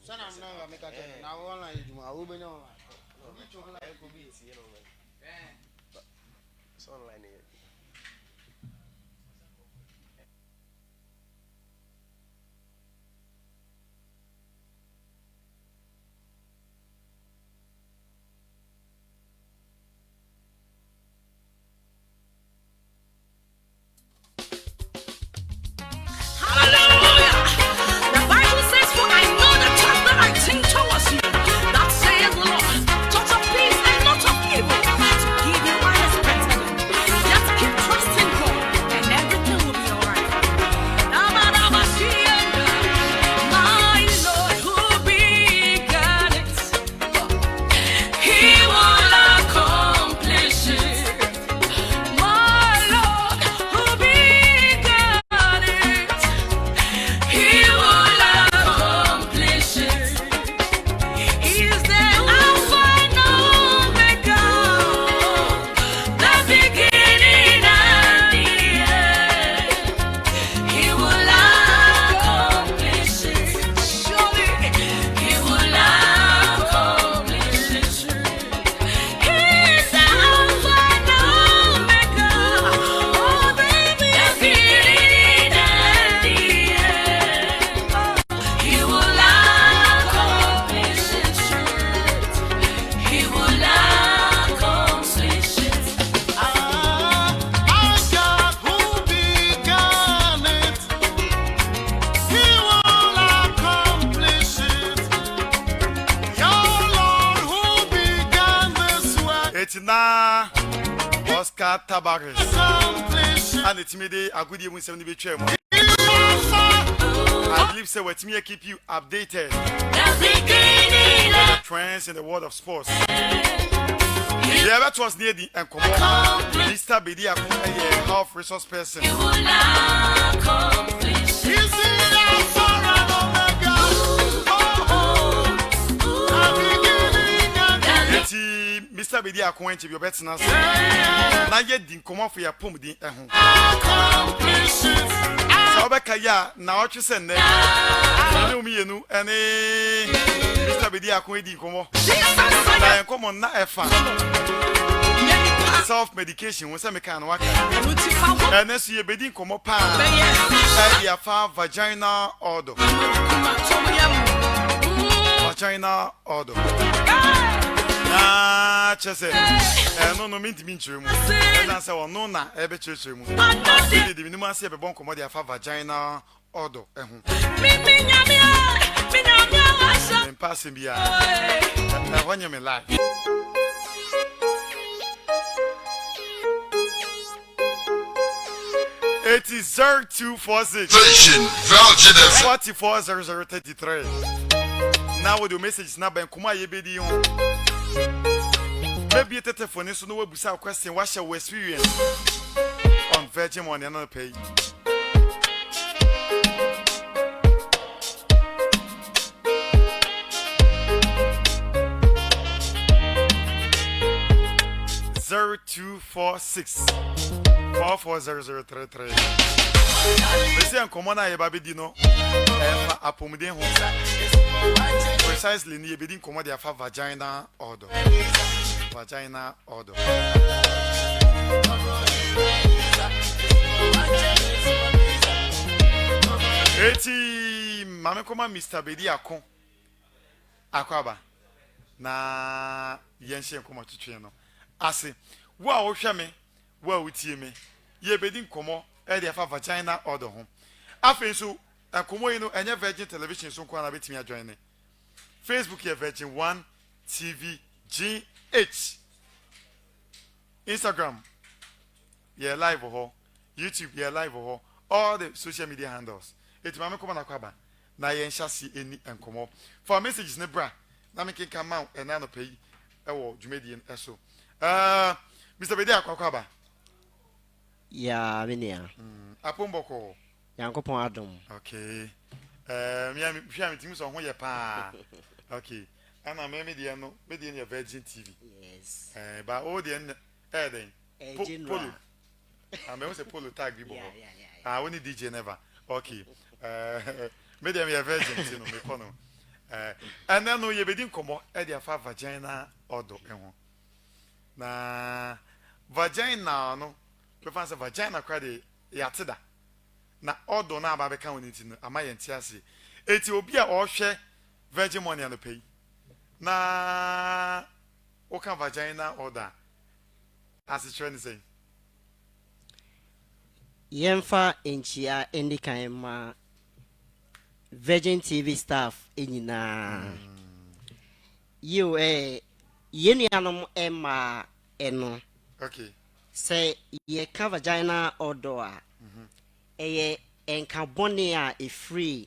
Sana mnanga mekata na online juma ube no online. It's online here. Oscar Tabares and it's me day a good year when 70 be chair. I believe so what me keep you updated. Trends in the world of sports. Yeah, that was near the and come on. Mr. Bedia half resource person. Mr. Bedia going to be better now. Now yet didn't come off your pump the Sabakaya, now what you send there. I know me and Mr. Bedia going to come on. Come on, not a fan. Self medication was a mechanic worker. And as you be come up, I have vagina order. Vagina order. Ah, chese. No mean to be true. And I say, no, na, ebe church. The minimum say, a bon commodity of vagina order. And passing beyond. I want you in life. It is 0246 440033. Now with the message now, Ben Kuma Yebedi. Maybe a telephone is no website question. What's your experience on Virgin Money another page? Zero 246 440033. Listen, come on, I baby dino. Apomide home. Precisely, near bidding commodity of vagina order. Vagina order. Eti mame koma Mr. Bedi akon akwaba na yenhye koma twetwe no ase wo a wo hwe me wo a wotie me ye bedi nkomo e de afa vagina order ho afen so akomo yi no enye Virgin Television so kwa na betimi adjoin ne Facebook ye Virgin 1 TV GH Instagram ye live ho YouTube ye live ho all the social media handles eti mame koma na kwaba na ye nhase eni enkomo for messages ne bra na me ken come out and na no pay e wo dwumedie eso Mr. Bedi akwaba ya menia apomboko yankopon adom okay me hwia me timi so ho ye pa okay ana me dia no me dia ne Virgin TV yes ba o dia den polo me won say polo tag bi bo we need DJ never okay me dia me Virgin no me kono And then no, you begin come on, Eddie fa vagina odo, na vagina no, we fancy vagina credit yatida. Na odo na aba beka woni ti no amaye ntiase. Eti obi a ohwe virgin money no pay. Na oka vagina order. As it trend say. Yemfa enchia endikan ma Virgin TV staff enyina. You yenuanom ma eno. Okay. Say ye ka vagina odo a. Eye enka bone a e free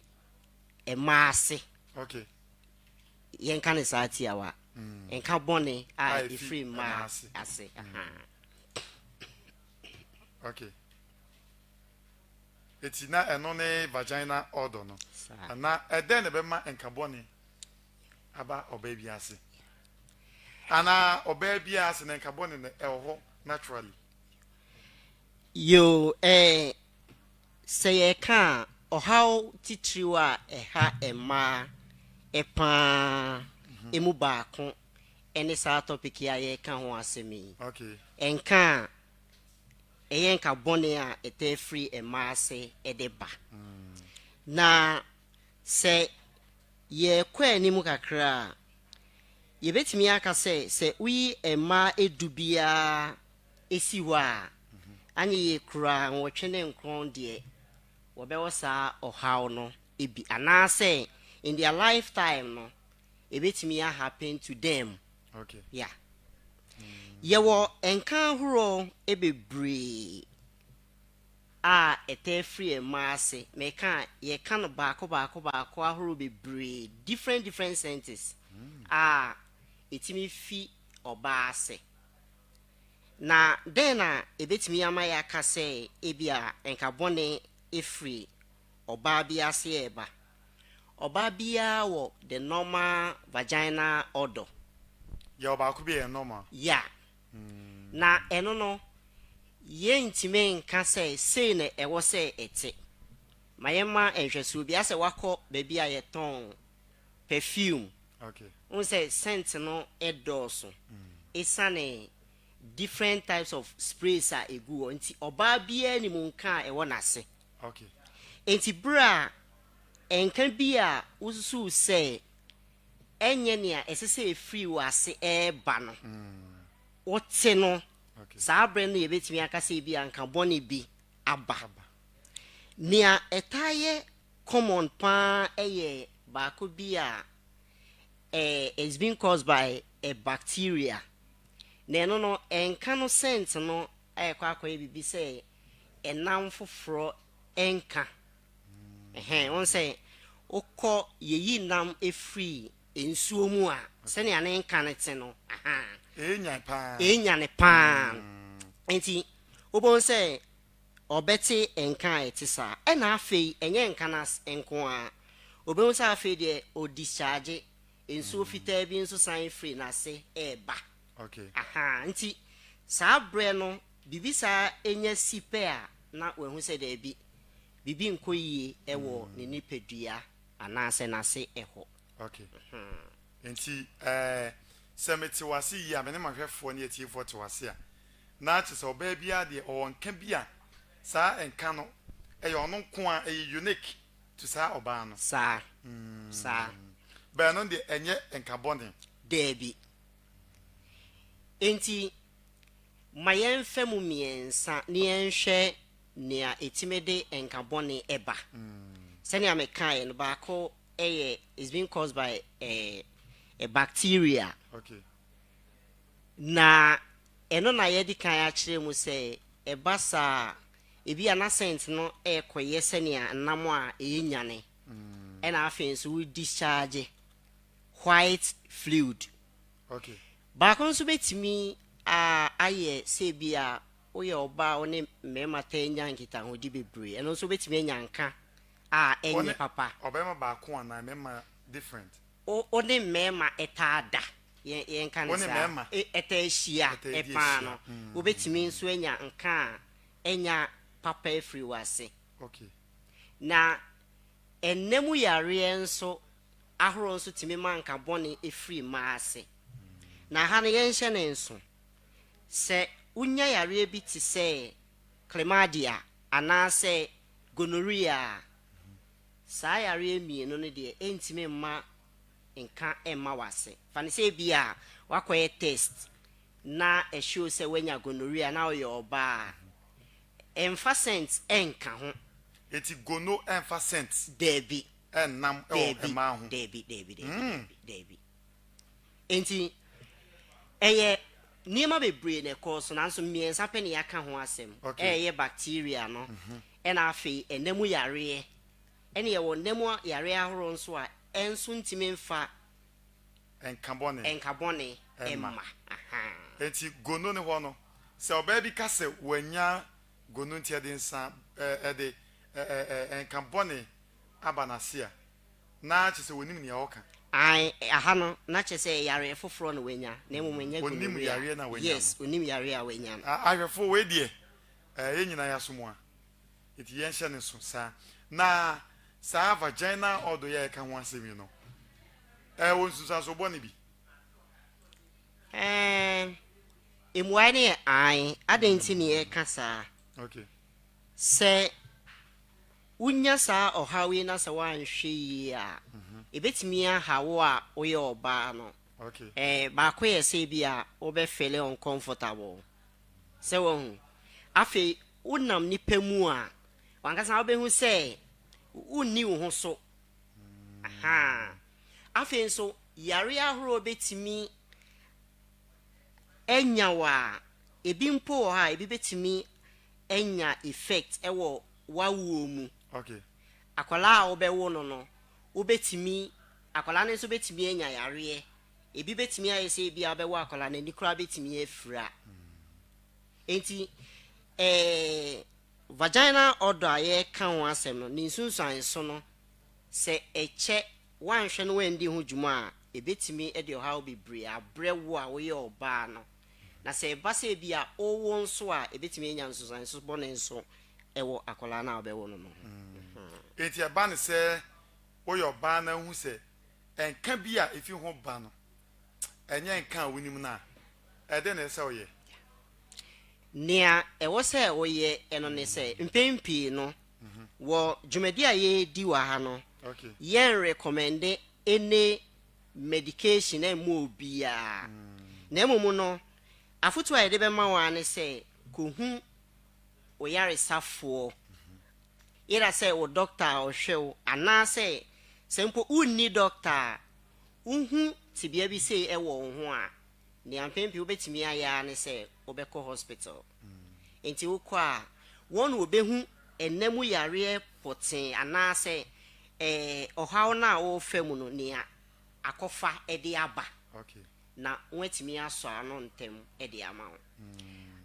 e maase. Okay. Yenka ne saati awa. Enka bone a e free ma ase. Okay. Eti na eno ne vagina odo no. Na eden be ma enka bone aba obabi ase. Ana obabi ase na enka bone na eho naturally. Yo say ye can or how titiriwa eha ema epa emu baako ene sa topic ya ye kan ho asemi. Okay. Enka eyenka bone a ete free ema ase edeba. Na say ye kwa animu kakra ye betimi aka say we ema edubia esiwa anye ye kura nwotwe nkron de wobewo saa ohaw no ebi anase in their lifetime no ebetimi ya happen to them. Okay. Yeah. Yewo enka huro ebebre a ete free emase meka ye kan baako ahuro bebre different senses etimi fi obaase na den na ebetimi ama ya ka say ebia enka bone efree oba bia ase eba oba bia wo the normal vagina odor Ya oba ku be normal. ya na eno no ye ntime nka say na ewo say ete mayema enhweso bia say wakọ baby a ye ton perfume. Okay. Un say scent no edoso esane different types of sprays are egu nti oba bia ni mu nka e wona se. Okay. Enti bra enka bia ususu say enye ne a esese free wase e ba no wote no saa bre no yebetimi aka say bia nka bone bi aba nia etaye common pa eye ba ko bia it's been caused by a bacteria. No enka no scent no kwa bibi say enam foforo enka won say okọ yeyi nam efree ensuo mu a se ne ane enka ne te no enya ne pa enti obon say obeti enka etisa e na afei enye enka na enko a obon say afei de o discharge ensuo fitaa bi nso san free na se eba. Okay. Nti saa bre no bibi saa enya sipe a na wehu se da bi bibi nkoyie ewo ne nipadua anase na se eho. Okay. Nti semeti wase ya me ne mahwefo ne atifo te wase a na che so oba bia de o nka bia saa enka no ono nko a unique to saa oba no Saa ba no de enye enka bone debi enti mayen femu miensa ne enhwe ne a etimede enka bone eba sani amekan no ba ko is being caused by a bacteria. Okay. Na eno na yedi kan a kire mu say eba sa ebi ana scent no ekoye sani anam a enyane ena afin so we discharge white fluid. Okay. Ba kon so betimi aye se bia oye oba one mema tenya nkita hodi bebre eno so betimi enyanka enye papa obema ba ko na mema different one mema etada yen kan sa eta ehia epa no obetimi nso enya nka enya papa every wase. Okay. Na enemu yare nso ahoro nso timi manka bɔne efiri maase na ha ne yɛnhyɛ ne nso sɛ unya yare bi te sɛ chlamydia anaasɛ gonorrhea saa yare mienu no de entimi ma nka emma wase fa ne sɛ bia wakɔyɛ test na show sɛ wanya gonorrhea na oyɛ oba emfa scent enka ho eti gono emfa scent debi enam ema ho debi enti eye niema bebre na cause na nso miensa pe ne yaka ho asem eye bacteria no ena afi enemu yare ene ye wo nemu yare ahoro nso a enso ntimi mfa enkabone emma eti gono ne ho no se oba bi ka se wanya gono ntia de nsa de enkabone abanasia na che se wonim ne yawoka ai aha no na che se yare foforo no wenya na emumenya gono onim yare na wenya yes onim yare a wenya ahwefo we de yenyina yasomo a eti yenhye ne so sa na sa vagina odo ye ka ho asemi no wonsusa so bone bi emuai ne ai adenti ne ye kasa okay se unya sa ohawe na sa wanhwe yi a ebetimi ahawo a oye oba no okay ba ko ye se bi a obe feel uncomfortable se won afi unam nipa mu a wankasa obehu se unni wo ho so aha afi nso yare ahoro betimi enya wa ebi mpo ha ebi betimi enya effect ewo wawo mu okay akwala a obewo no obetimi akwala ne so betimi enya yare ebi betimi ayese bi abewo akwala na nikura betimi afira enti vagina odor aye ka ho asem no ni sunsuan so no se eche wanhwe no wendi ho dwuma a ebetimi e de how bebre abrewo a wo ye oba no na se ba se bia owo nso a ebetimi enya nsunsuan so bone nso ewo akola na obewo no eti aba ne se wo ye oba na hu se enka bi a efi ho ba no enye nka wonim na ede na se oye nia ewo se oye eno ne se mpempi no wo dwumadi a ye di wa ha no okay yen recommend any medication e mo bia na emumu no afutu a de be ma wa ne se kohu oyare safo ira se o doctor o hwew ana se sempo unni doctor unhu tibia bi se e wo ho a ne ampempi obetimi aya ne se obekọ hospital enti wokọ a won obehu enemu yare poten ana se ohaw na wo fam no ne akofa e de aba okay na wetimi aso ano ntem e de ama wo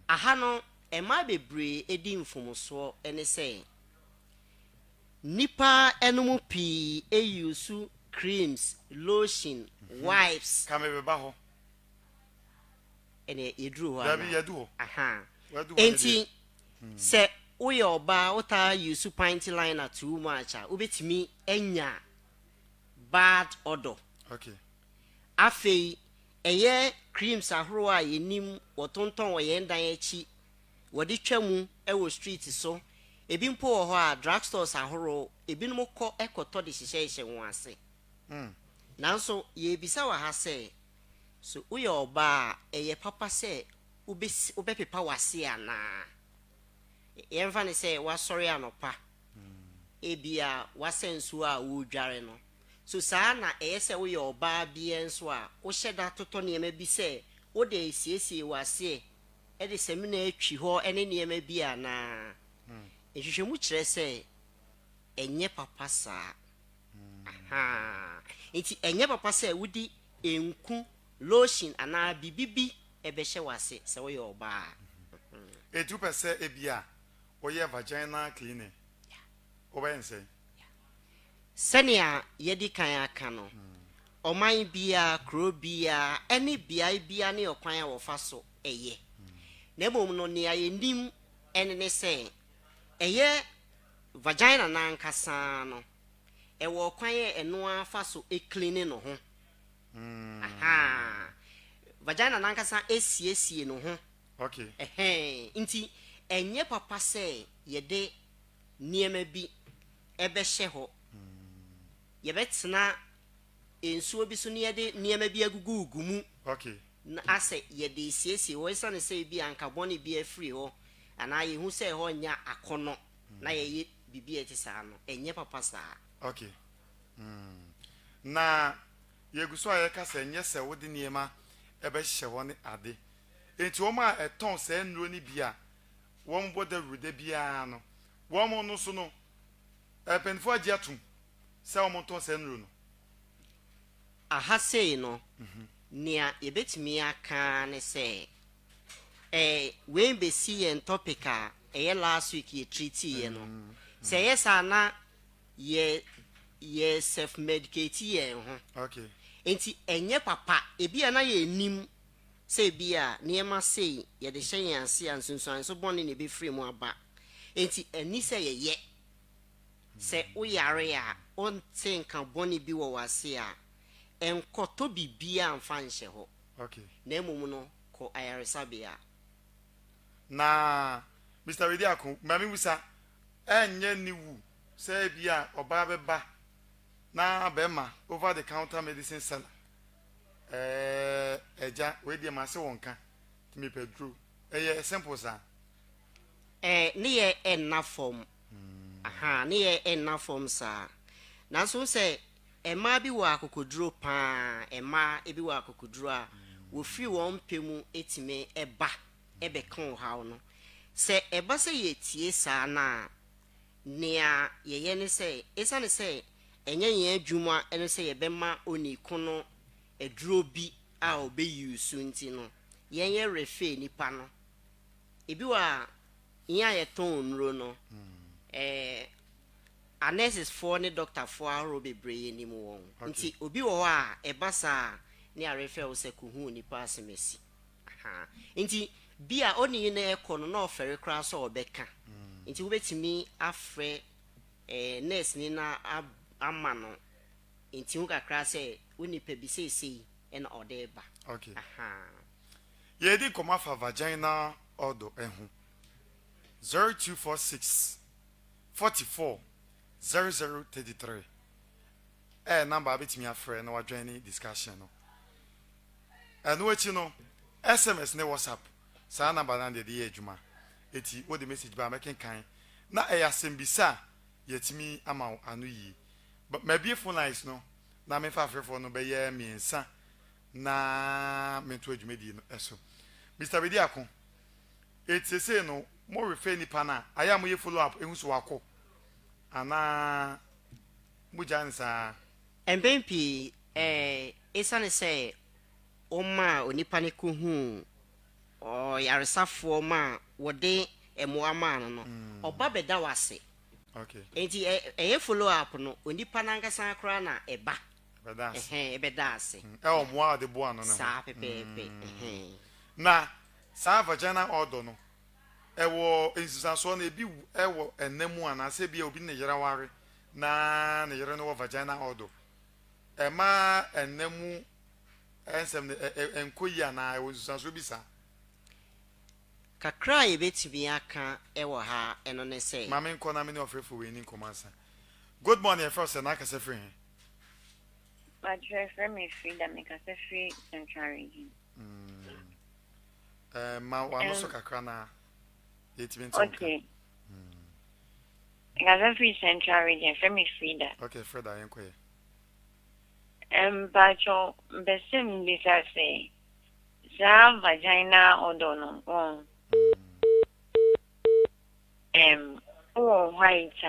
aha no ema bebre edi mfumuso ene se nipa enum pi eyusu creams lotion wipes kame be ba ho ene yedru ho dabi yedu ho aha wadu enti se uye oba uta yusu pint liner too much a ubetimi enya bad odor okay afei eye creams ahoro a yenim wotonton wo yen dan achi wodi twamu ewo street so ebi mpo wo ho a drugstores ahoro ebi no kọ ekoto de hyehyehye ho ase nanso ye bisa wa ha se so uye oba eye papa se ubepepa wase ana yemfa ne se wasori anopa ebia wasensu a wodware no so saa na eye se uye oba bia nso a wo hyeda toto niema bi se wo de siesie wase e de semina atwi ho ene niema bia na ehwehwemu kire se enye papa saa aha enti enye papa se wudi enku lotion ana bibibi ebehye wase se wo ye oba etu pese ebia oye vagina cleaning obense senia yedi kan aka no oman bia kro bia eni bia ne okwan a wo fa so eye na emom no ne ayenim ene ne se eye vagina na nkasa no ɛwɔ kwan eno afa so clean no ho aha vagina nankasa esiesie no ho okay nti enye papa say yede niema bi ebehye ho yebetena ensuo bi so ne yede niema bi agugu mu okay na ase yede siesie wo isa ne say bi anka boni bi afiri ho ana ye hu say ho nya akono na ye bibi eti saa no enye papa saa okay na yeguso ayeka say enye se wode niema ebehye ho ne ade enti wo ma eton se nnuro ni bia won boda rude bia no wo mo no so no epenfo agi atum se wo mo ton se nnuro no aha sei no nia yebetimi aka ne say we be see en topic a last week ye treat ye no say yes ana ye self medicate ye ho okay enti enye papa ebi ana ye nim say bia niema say ye de hyen ase ansunsuan so bone ne be free mu aba enti ani say ye say uyare a on think kan bone bi wo wase a enkoto bibia amfa nhye ho okay na emum no ko ayaresa bia na Mr. Bediako mami wisa enye niwu say bia oba beba na bema over the counter medicine seller eja we dey ma se wonka timi pedro simple sa ne ye enna form aha ne ye enna form sa na so se ema bi wa akokoduro pa ema ebi wa akokoduro a wo free won pemu etime eba ebe kan hawo no se eba se ye tie sa na nea ye ne se esa ne se enye ye adwuma ene se ye bema oni kono eduro bi a obeyisu nti no ye refe nipa no ebi wa nya ye ton nro no anesses for ne doctor for aro bebree ni mu won nti obi wo a ebasa ne arefe wo se kuhu nipa asemesi aha nti bia oni na ekono na ofere kra so obeka nti wo betimi afre nurse ni na ama no nti wo kakra se unipa bi sei na odeba okay aha ye di koma fa vagina odo ehu 0246 44 0033 number abetimi afre na wadwan ni discussion no enu echi no SMS ne WhatsApp sa number na de ye adwuma eti wo the message ba making kan na asembisa yetimi ama anu yi but maybe phone lines no na me fa afrefo no be ye miensa na mentu adwuma di no eso Mr. Bediako say no mo refer ni pana aya mo ye follow up ehun so wako ana mujansa empempi esa ne say oma onipa ne ko hu o yaresafo ma wode emoama no oba beda wase okay enti follow up no onipa nankasa akra na eba bedas ebeda ase o mo de bo ano no sa pepepe na sa vagina odo no ewo ensisaso na ebi ewo enemu ana se bia obi ne yera ware na ne yera no vagina odo ema enemu ensem enkoyi ana ewo ensisaso bi sa kakra ebetimi aka ewo ha eno ne say mama nko na me ne ofrefo we ni komansa good morning first na aka se free but your friend me free that make us free central region ma wa no so kakra na yetimi nti okay Gaza free central region for me free that okay Freda yenko ye but your besim bisa say za vagina odono white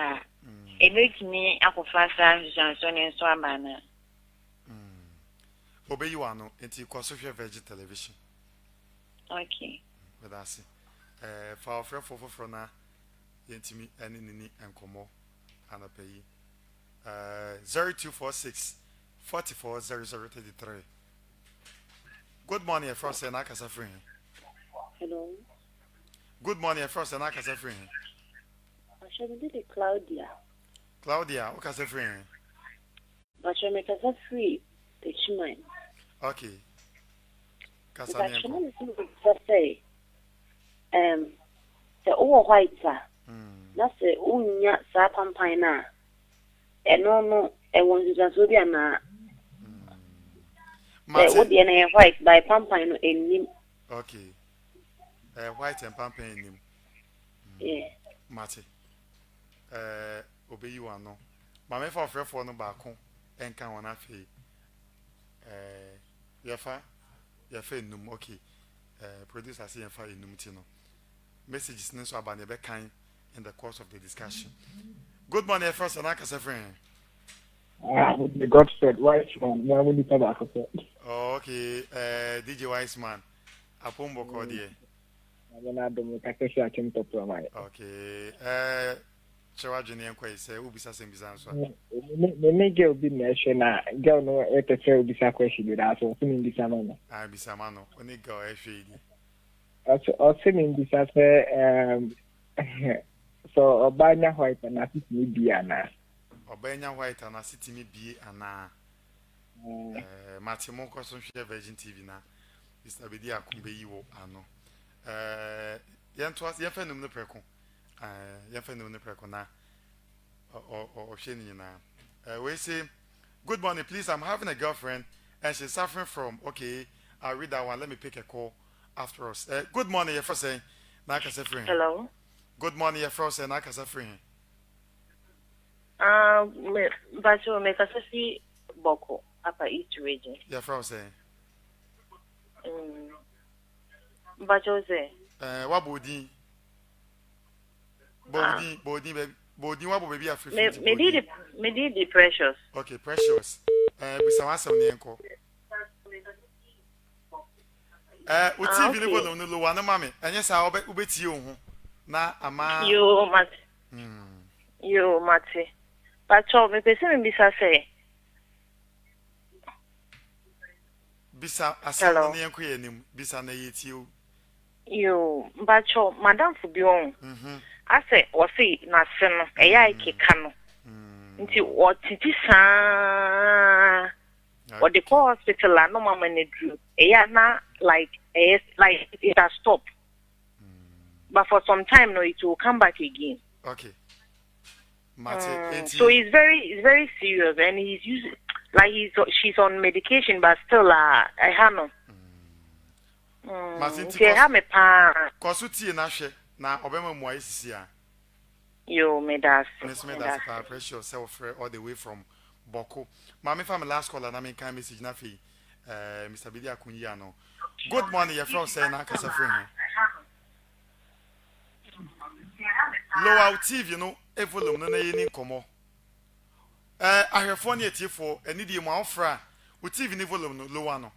ebetimi akofasa janso ne so abana obeyi wa no enti ko so hwe veg television okay with us for frefo na yentimi ene nini enkomo anapayi 0246 440033 good morning first and akasa free Hello. good morning first and akasa free I should be Claudia. Claudia akasa free but you make us free. The chimney. Okay. But Kasane you ko. know, say, the over white, sir. That's the unya sapam pina. And no, I want to just be an would be a white by pampine in him. Okay. White and pampa in him. Yeah. Mate. Obey you one no. Mamma for no back home and can one afi. Yafa num okay. Producer say yafa num tino. Messages neso about the kind in the course of the discussion. Good morning, first and Akasa friend. The Godfred Wiseman, now we need to back up. Okay, DJ Wiseman. Apombo Cordie. I'm not doing a case I came to my. Okay, Chawajini and Quay say, Ubisa and Bizanso. The nigga will be mentioned. Girl, no, it's a fair question with us, or swimming this amount. I be Samano, when it go FAD. Or swimming this as so, a banner white and I think maybe Anna. Obenya White and a city me be ana. Matimo Cosson share Virgin TV na. Mr. Bedia Kumbe you ano. Yantuas Yafenum the Preco. Yafenum the Preco na. Or Shani na. We say, good morning, please. I'm having a girlfriend and she's suffering from. Okay, I'll read that one. Let me pick a call after us. Good morning, your first saying. Naka suffering. Hello. Good morning, your first saying. Naka suffering. But you make us see Boko upper East region. Your first saying. But you say, What body? Body, what will be a free? me did the precious. Okay, precious. We some answer on the enco. What TV level on the low one, mammy, and yes, I'll bet you. Na ama. You mate. But you me person bisa say. Bisa asana ne enko yenim, bisa na yeti You, but you, Madam Fubion. I say, or see, na sen, a yai kikano. Nti what it is, or the core hospital, no mamma need drew. Na like it has stopped. But for some time now, it will come back again. Okay. So it's very serious, and he's using she's on medication, but still I have me pa. Kosuti na hwe na obema mo ayisia. Yo, me das. Miss me that's pressure self all the way from Boko. Mama from last call na me kan message na fi Mr. Bidi Akunyi ano. Good morning, your friend say na kasa friend. Low out TV, you know, a volume no na yini komo. Ahwefo na etifo eni di mo afra. Wo TV ni volume no low ano.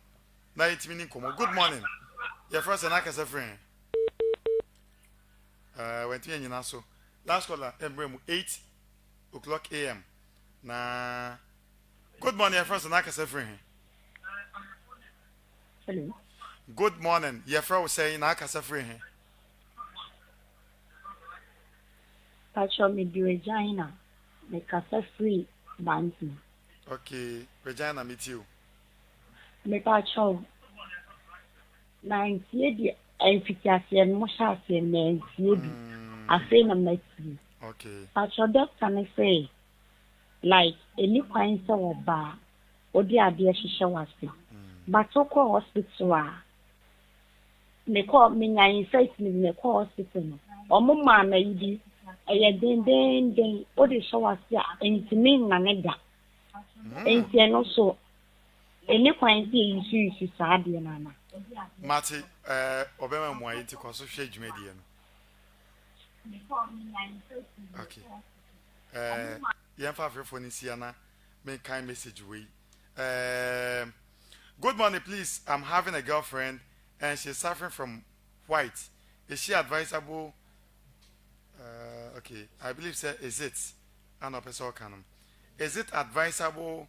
Na yitimi ni komo. Good morning. Your friend say na kasa friend. Went to nyina so. Last caller embrem 8 o'clock AM. Na good morning, your friend say na kasa friend. Hello. Good morning. Your friend was saying na kasa friend. Pacho me di Regina, me kasa free bantu. Okay, Regina meet you. Me pacho, na ntie di emfitiase no shase na ntie bi. Afi na meti. Okay. Pacho doctor me say, like any kwan se oba, odi ade hihye wase. But oko hospital a me call me nya insight me call hospital no. Omo ma na yidi den o de show us ya intimi na ne da enti no so eni kwan ti issue saa de na na Mati obema mo ayi ti ko so hwe dwumadi no. Okay. Yem fa frefo ni sia na me kind message we. Good morning, please. I'm having a girlfriend and she's suffering from white. Is she advisable? Okay, I believe sir, is it? Is it advisable?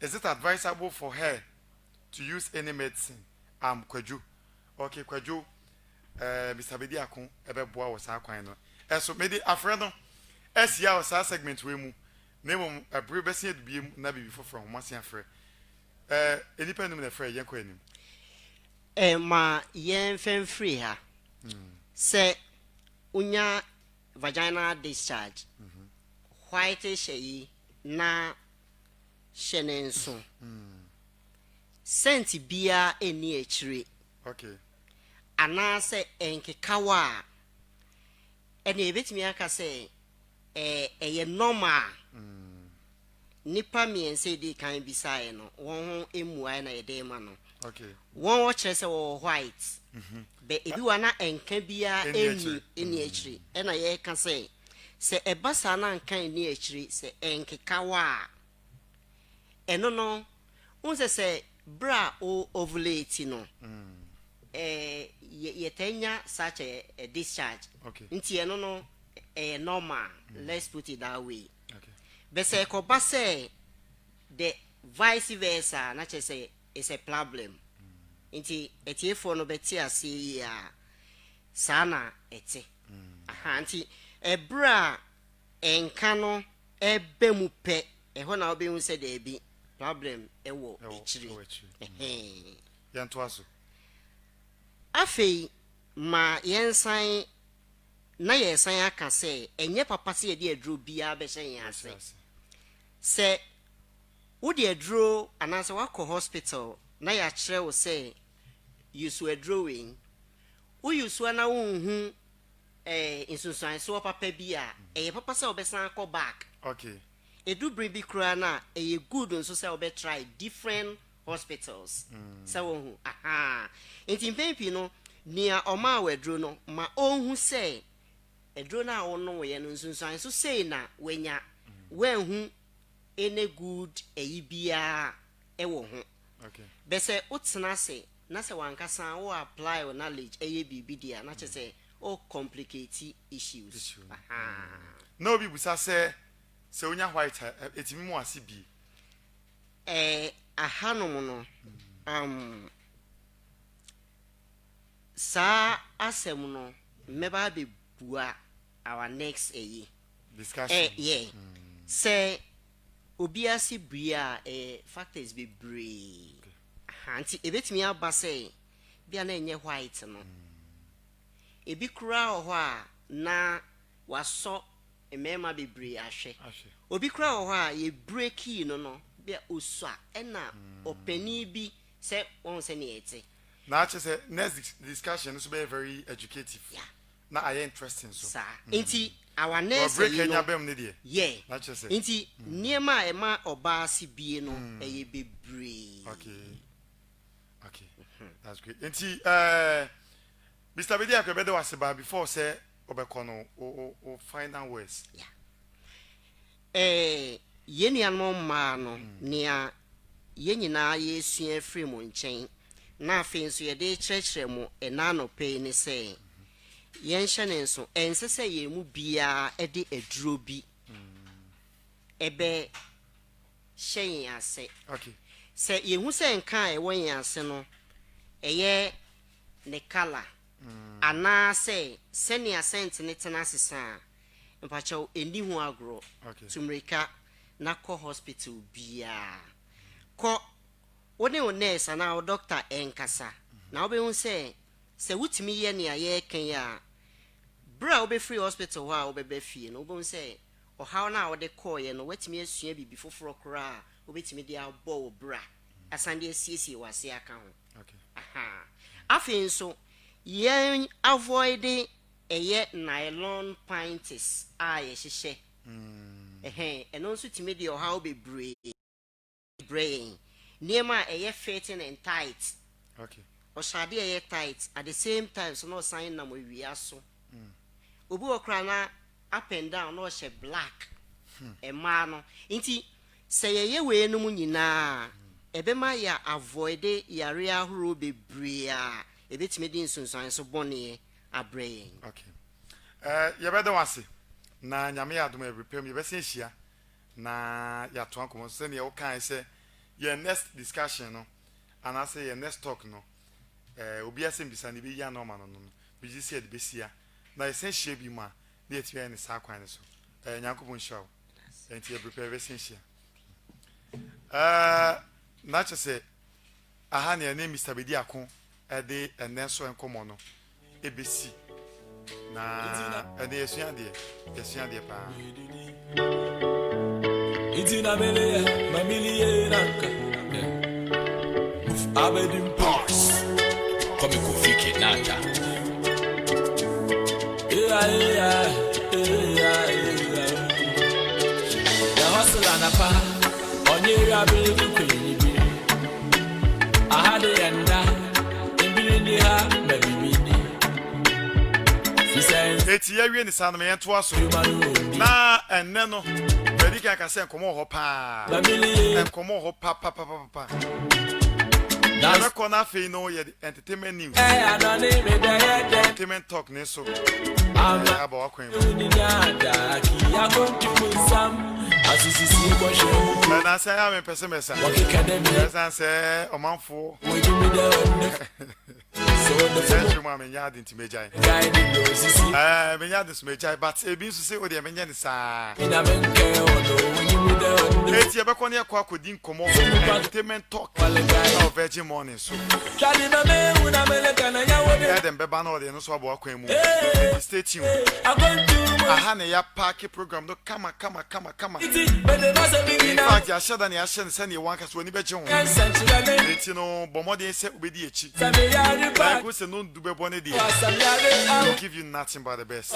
Is it advisable for her to use any medicine? Kwaju. Okay, Kwaju. Mr. Bedi Akon ebe boa wo sa kwan no. So me di afre no. Esia wo sa segment we mu. Name a brebesia to be nabi before from Massian Frey. Any pen in the fray, young queen. Ma yen fen free ha. Say unya vaginal discharge. Whitish na shenenso. Senti bia eni echiri. Okay. Anase enkekawa. Ene ebetimi aka say eye normal. Nipa miense di kan bisae no. Won ho emuai na yede ma no. Okay. One watch say white. Be ebi wana enka bia eni echiri. Ena ye ka say se ebasa na nka eni echiri se enkekawa. Eno no unse se bra o ovulate no. Yetenya such a discharge. Okay. Nti eno no normal. Let's put it that way. Okay. But say koba say the vice versa na che say it's a problem. Nti etiefo no beti ase ya sana ete. Aha nti ebra enka no ebe mu pe eho na obe hu say there be problem ewo echiri. Yantoaso. Afei ma yensan na yensan aka say enye papa se de aduro bia be hyen ase. Se wo de aduro anase wakọ hospital na ya kire wo say you so adrowing wo you so na wo hu insunsuan so papa bia papa say obesan akọ back. Okay. Edu bring bi kura na good nso say obe try different hospitals. Say wo hu aha enti mpempi no nia oma wadro no ma onhu say edro na wono ye no nsunsuan so say na wenya wenhu ene good bia ewo ho. Okay. Bese utena se na se wankasa wo apply your knowledge bibi dia na che say o complicate issues. Aha. No bi busa se unya white etimi mu ase bi. Aha no no. Sa asem no meba be bua our next discussion. Yeah. Say obia si bria factors be bree. Anti ebetimi aba say bia na enye white no. Ebi kura ho a na waso emema be bree ahwe. Obi kura ho a ye breaki no bia osua ena opani bi say won say ne ete. Now, next discussion is very educative. Yeah. Now, I interesting so. Sir, inti our next break Kenya bem nidia. Yeah. Not just say. Inti niema ema oba si bie no eye bebre. Okay. Okay. That's great. Inti Mr. Bedi akwebede was about before say obekono o final words. Yeah. Yeni anu ma no nia yenyina yesua free mo nchen. Na afenso ye de kyerɛkyerɛ mu ɛna no pay ne sɛ yɛnhyɛ ne nso ɛnse sɛ yɛ mu bia ɛde aduro bi ɛbɛ hyɛ yɛn ase. Okay. Sɛ yɛhu sɛ nka ɛwɔ yɛn ase no ɛyɛ ne color ana sɛ sɛnea sɛnt ne tena sesa mpakyɛw ɛni ho agorɔ. Okay. Tumrika na kɔ hospital bia kɔ wone o nurse na o doctor enkasa na obehu se wutimi ye ne aye kan ya bra obe free hospital wa obebe fie no obehu se o how na o de call ye no watimi asua bibi foforo kra obetimi de abɔ o bra asande asiesie wase aka ho. Okay. Aha afin so yen avoid eye nylon pints a ye hyehyɛ eno nso timi de o how be brain Niema eye fitting and tight. Okay. O shade eye tight at the same time so no sign na mo wia so. Obi okra na up and down no she black. E ma no. Nti se ye we no mu nyina ebe ma ya avoid yare ahoro bebre a ebetime din sunsun so bone abrayen. Okay. Ye bedo wase. Na nyame ya adom every ye bese hia na ya to akomo se ne ye wo kan se your next discussion no and I say your next talk no obi asem bisa ne bi ya no ma no no bi ji se de besia na essential bi ma na etia ne sa kwan so nyankopon show enti e prepare besensia na chese aha ne ne Mr. Bedi Akon e de enenso enkomo no ebesi na ede yesuade pa Itina mele mamili ranka Abedim Pass Come kufike nata Yeah Ya hustle na pa Onye ya be kwini bi Ahade yanda Imbiri ni ha mabibini eti ya wie ni sa no me to aso na enne no bedi ka ka se enkomo ho pa enkomo ho pa na ko na fe no ye entertainment news entertainment talk ne so aba akwan na say am person mesa yes say omanfo so the first man me yard into mejai me yard is mejai but e bin so say o de me nyane sa eti e be ko ne akwa akodi nkomo entertainment talk of Virgin Morning so dem be ba na o de no so abo akwan mu stay tuned aha ne ya park program no kama in fact ya shada ne ya shene se ne wanka so ni be je ho eti no bomode se obedi echi I say no do bebone dey. I'll give you nothing but the best.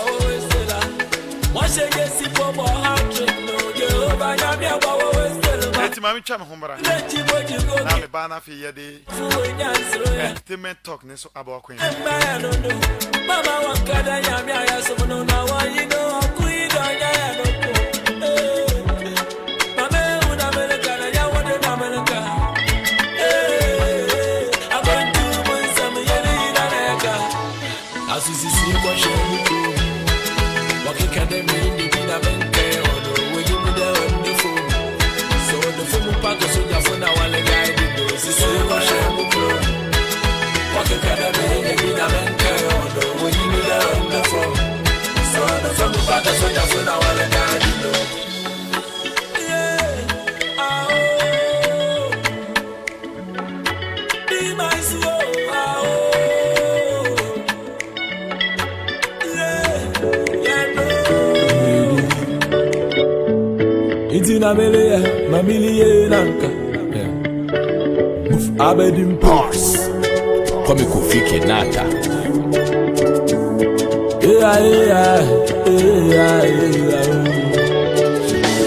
Eti mami twa me homra. Na me ba na fe ye dey. Entertainment talk ne so aba akwan. Mama wakada nyame aya so no na wa yi no akui do nya ya no ko. Mama una America na ya wode na America. Asisi kwa shemu wakikademi ni bina benke ono weji muda on the phone so the phone paka soja fona wale guide do sisi kwa shemu wakikademi ni bina benke ono weji muda on the phone so the phone paka soja fona wale guide do be my soul Itina mele mamili ranka Abedim Pass Come kufike nata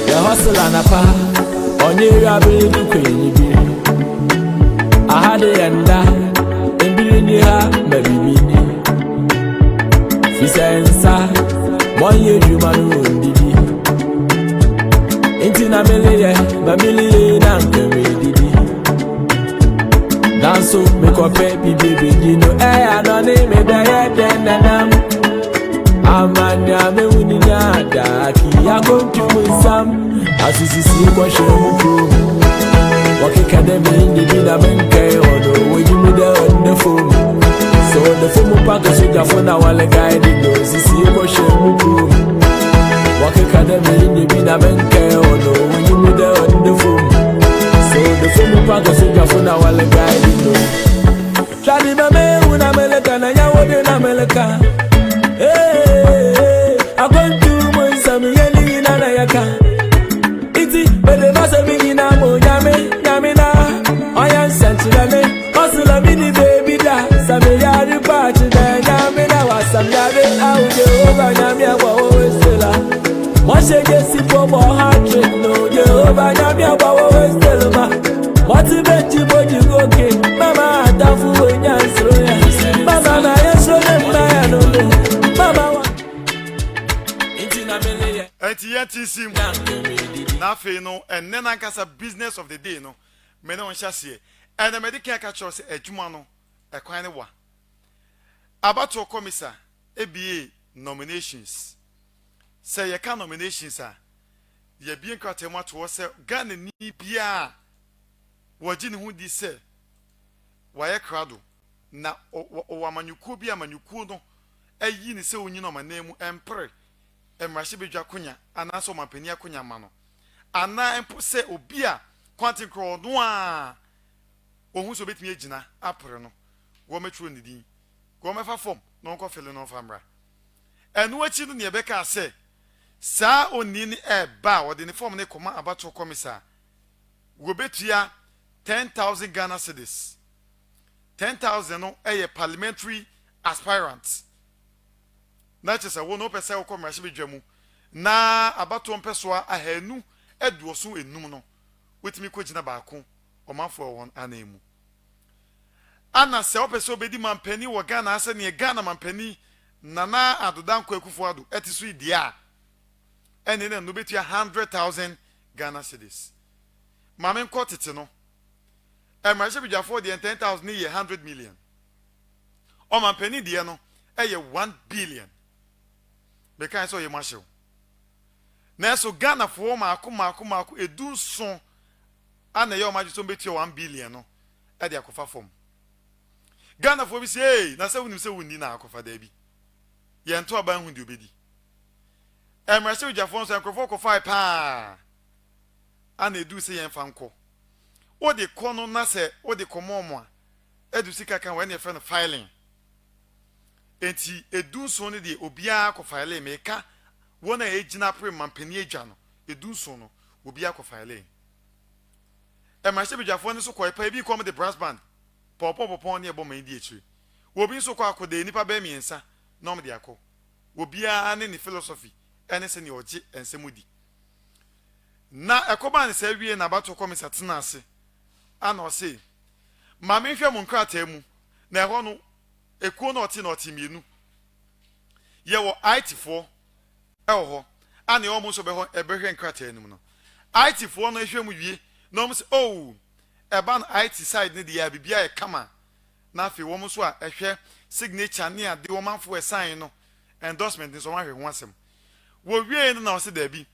Ya hustle na pa Onye ya be kwini bi Ahade yanda Imbiri ni ha mabibini Fisensa Monye jumanu ondidi Intina mele mamili ranka medidi Danso me kope baby dino anone me da denanam Amanya me uninya da ki akontu sam asisi kwa shemu ku wakikademi ndi bina menke ono wejimu da on the phone so the phone paka soja fona wale guide do sisi kwa shemu ku wakikademi ndi bina menke ono wejimu da on the phone so the phone paka soja fona wale guide do Shadi mame una meleka na nyawode na meleka Akontu mo insami yeli na yaka Iti bede basa mini na mo nyame na Oyan senchilame Osula mini baby da Same yari pachi da nyame na Wasam yabe auje oba nyame akwa owestela Moshe gesi pomo hatred no Jehova nyame akwa owestela ma Motivate boji goke Mama atafu wenya nsroya Mama na yesro nembaya nono Mama wa Intina mele eti yeti sim na fe no enne na nkasa business of the day no me no nhyase ene me de kan ka cho se adwuma no ekwan ne wa abato komisa EBA nominations say ye ka nominations a ye bi nkratem ato se Ghana ni bia wajini hu di se waye krado na o amanyuku bi amanyuku no ayi ni se onyi no manemu empre emrahye bedwa konya anaso mapani akonya ma no ana mpo se obi a kwantin kro no a ohun so betimi agina apre no wo metro ne din wo mefa form no nko fele no famra enu achi no ne beka se sa oni ni eba wo de ne form ne koma abato komisa wo betua 10,000 Ghana cedis 10,000 no parliamentary aspirant na chese wo no pese wo komrahye bedwamu na abato mpesoa ahanu eduoso enum no wetimi kogina baako omafo won anemu ana se opese obedi mampani wo Ghana ase ne Ghana mampani nana adodanko akufo ado etiso idia ene ne no betua 100,000 Ghana cedis mame nko tete no emerahye bedwafo de 10,000 ne 100 million o mampani de no 1 billion bekan so ye mahyew na so Ghana fo maako edu so ana ye o magye so betua 1 billion no de akofa fom Ghana fo bi say na se wunim se wunni na akofa da bi ye nto aban hu de obedi emerahye bedwafo so akrofo kofa pa ana edu se ye mfa nko o de kono na se o de komomo a edu sika kan we ne friend filing enti edu so ne de obia ko file meka wona ejina pre mampani agya no edu so no obia ko file emerahye bedwafo ne so ko pa bi kom de brass band popo ne ebo man di ekire obi so ko akode nipa ba miensa nom de akọ obia ne ni philosophy ene se ne oje ensemudi na ekoba ne se wie na bato komisa tena ase ana o se ma me hwe mu nkrata mu na eho no ekuo na oti mienu ye wo IT4 eho ana o mo so be ho ebehwe nkrata enum no IT4 no ehwe mu wie na o mo se oh eba na IT side ne de ya bibia e kama na afi wo mo so a ehwe signature ne ade wo manfo e sign no endorsement ni so wan hwe ho asem wo wie no na o se da bi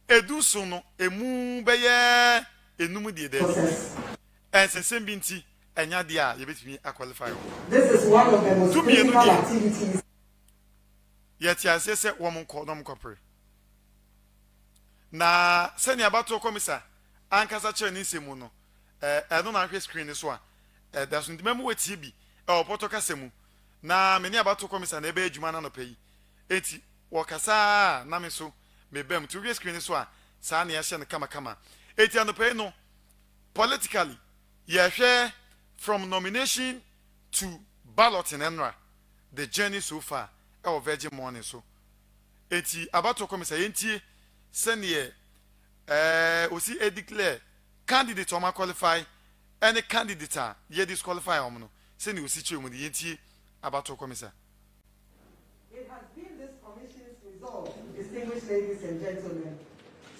edu so no emu beye enum de da ensensem bi nti enya de a ye betimi qualify. This is one of the most critical activities. Yet ya se wo mo ko no mo kopre na se ni abato komisa ankasa chere ni semu no no na hwe screen so a da so ndimemu wetie bi opoto kasemu na me ni abato komisa na ebe adwuma na no pay enti wo kasa na me so me bem to hwe screen so a sa na ya hye no kama enti ano pay no politically ye hwe from nomination to ballot in enra the journey so far our virgin morning so enti abato komisa yentie sene osi declare candidate o ma qualify any candidate ye disqualify o no sene osi chemu de yentie abato komisa. It has been this commission's resolve, distinguished ladies and gentlemen,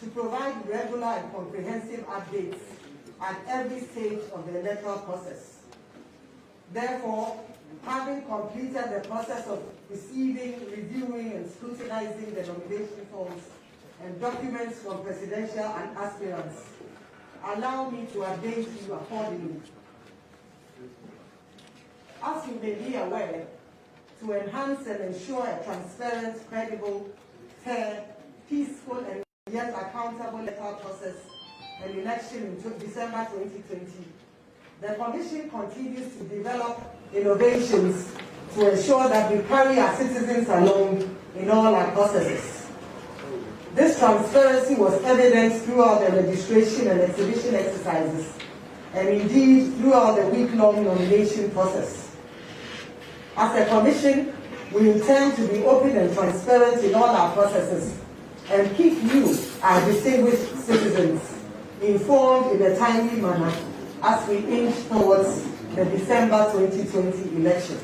to provide regular and comprehensive updates at every stage of the electoral process. Therefore, having completed the process of receiving, reviewing, and scrutinizing the nomination forms and documents from presidential and aspirants, allow me to update you accordingly. As you may be aware, to enhance and ensure a transparent, credible, fair, peaceful, and yet accountable electoral process and election in December 2020, the Commission continues to develop innovations to ensure that we carry our citizens along in all our processes. This transparency was evident throughout the registration and exhibition exercises, and indeed throughout the week-long nomination process. As a Commission, we intend to be open and transparent in all our processes and keep you, our distinguished citizens, informed in a timely manner as we inch towards the December 2020 election.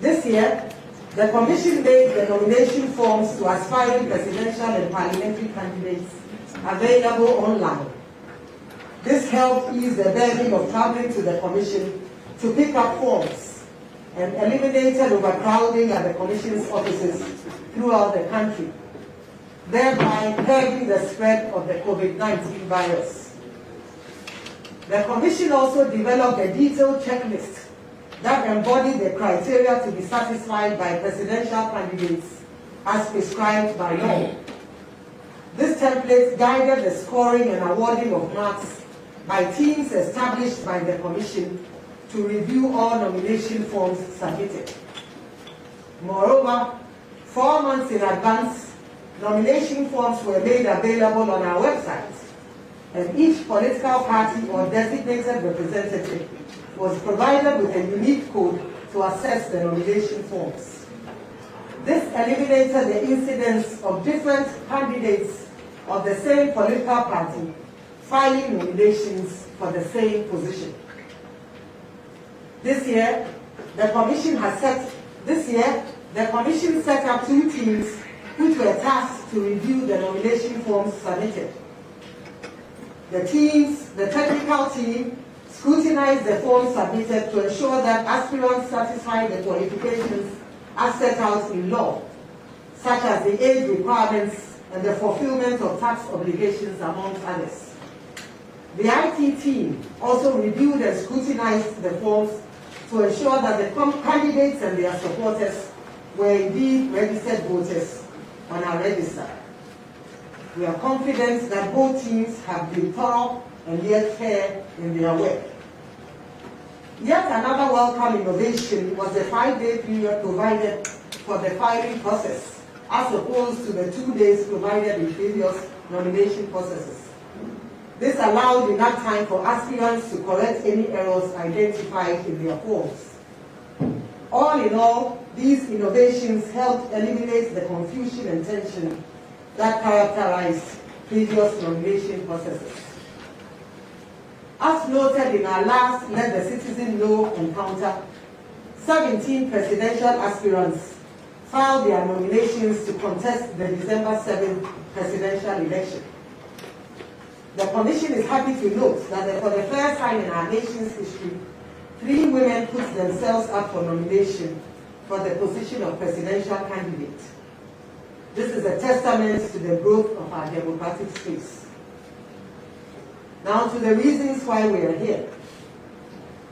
This year, the Commission made the nomination forms to aspiring presidential and parliamentary candidates available online. This helped ease the burden of traveling to the Commission to pick up forms and eliminated overcrowding at the Commission's offices throughout the country, thereby curbing the spread of the COVID-19 virus. The Commission also developed a detailed checklist that embodied the criteria to be satisfied by presidential candidates as prescribed by law. This template guided the scoring and awarding of marks by teams established by the Commission to review all nomination forms submitted. Moreover, 4 months in advance, nomination forms were made available on our website, and each political party or designated representative was provided with a unique code to access the nomination forms. This eliminated the incidence of different candidates of the same political party filing nominations for the same position. This year, the Commission set up 2 teams which were tasked to review the nomination forms submitted. The technical team scrutinized the forms submitted to ensure that aspirants satisfy the qualifications as set out in law, such as the age requirements and the fulfillment of tax obligations, amongst others. The IT team also reviewed and scrutinized the forms to ensure that the candidates and their supporters were indeed registered voters on our register. We are confident that both teams have been thorough and yet fair in their work. Yet another welcome innovation was the 5-day period provided for the filing process, as opposed to the 2 days provided in previous nomination processes. This allowed enough time for aspirants to correct any errors identified in their forms. All in all, these innovations helped eliminate the confusion and tension that characterized previous nomination processes. As noted in our last Let the Citizen Know encounter, 17 presidential aspirants filed their nominations to contest the December 7th presidential election. The Commission is happy to note that for the first time in our nation's history, 3 women put themselves up for nomination for the position of presidential candidate. This is a testament to the growth of our democratic space. Now to the reasons why we are here.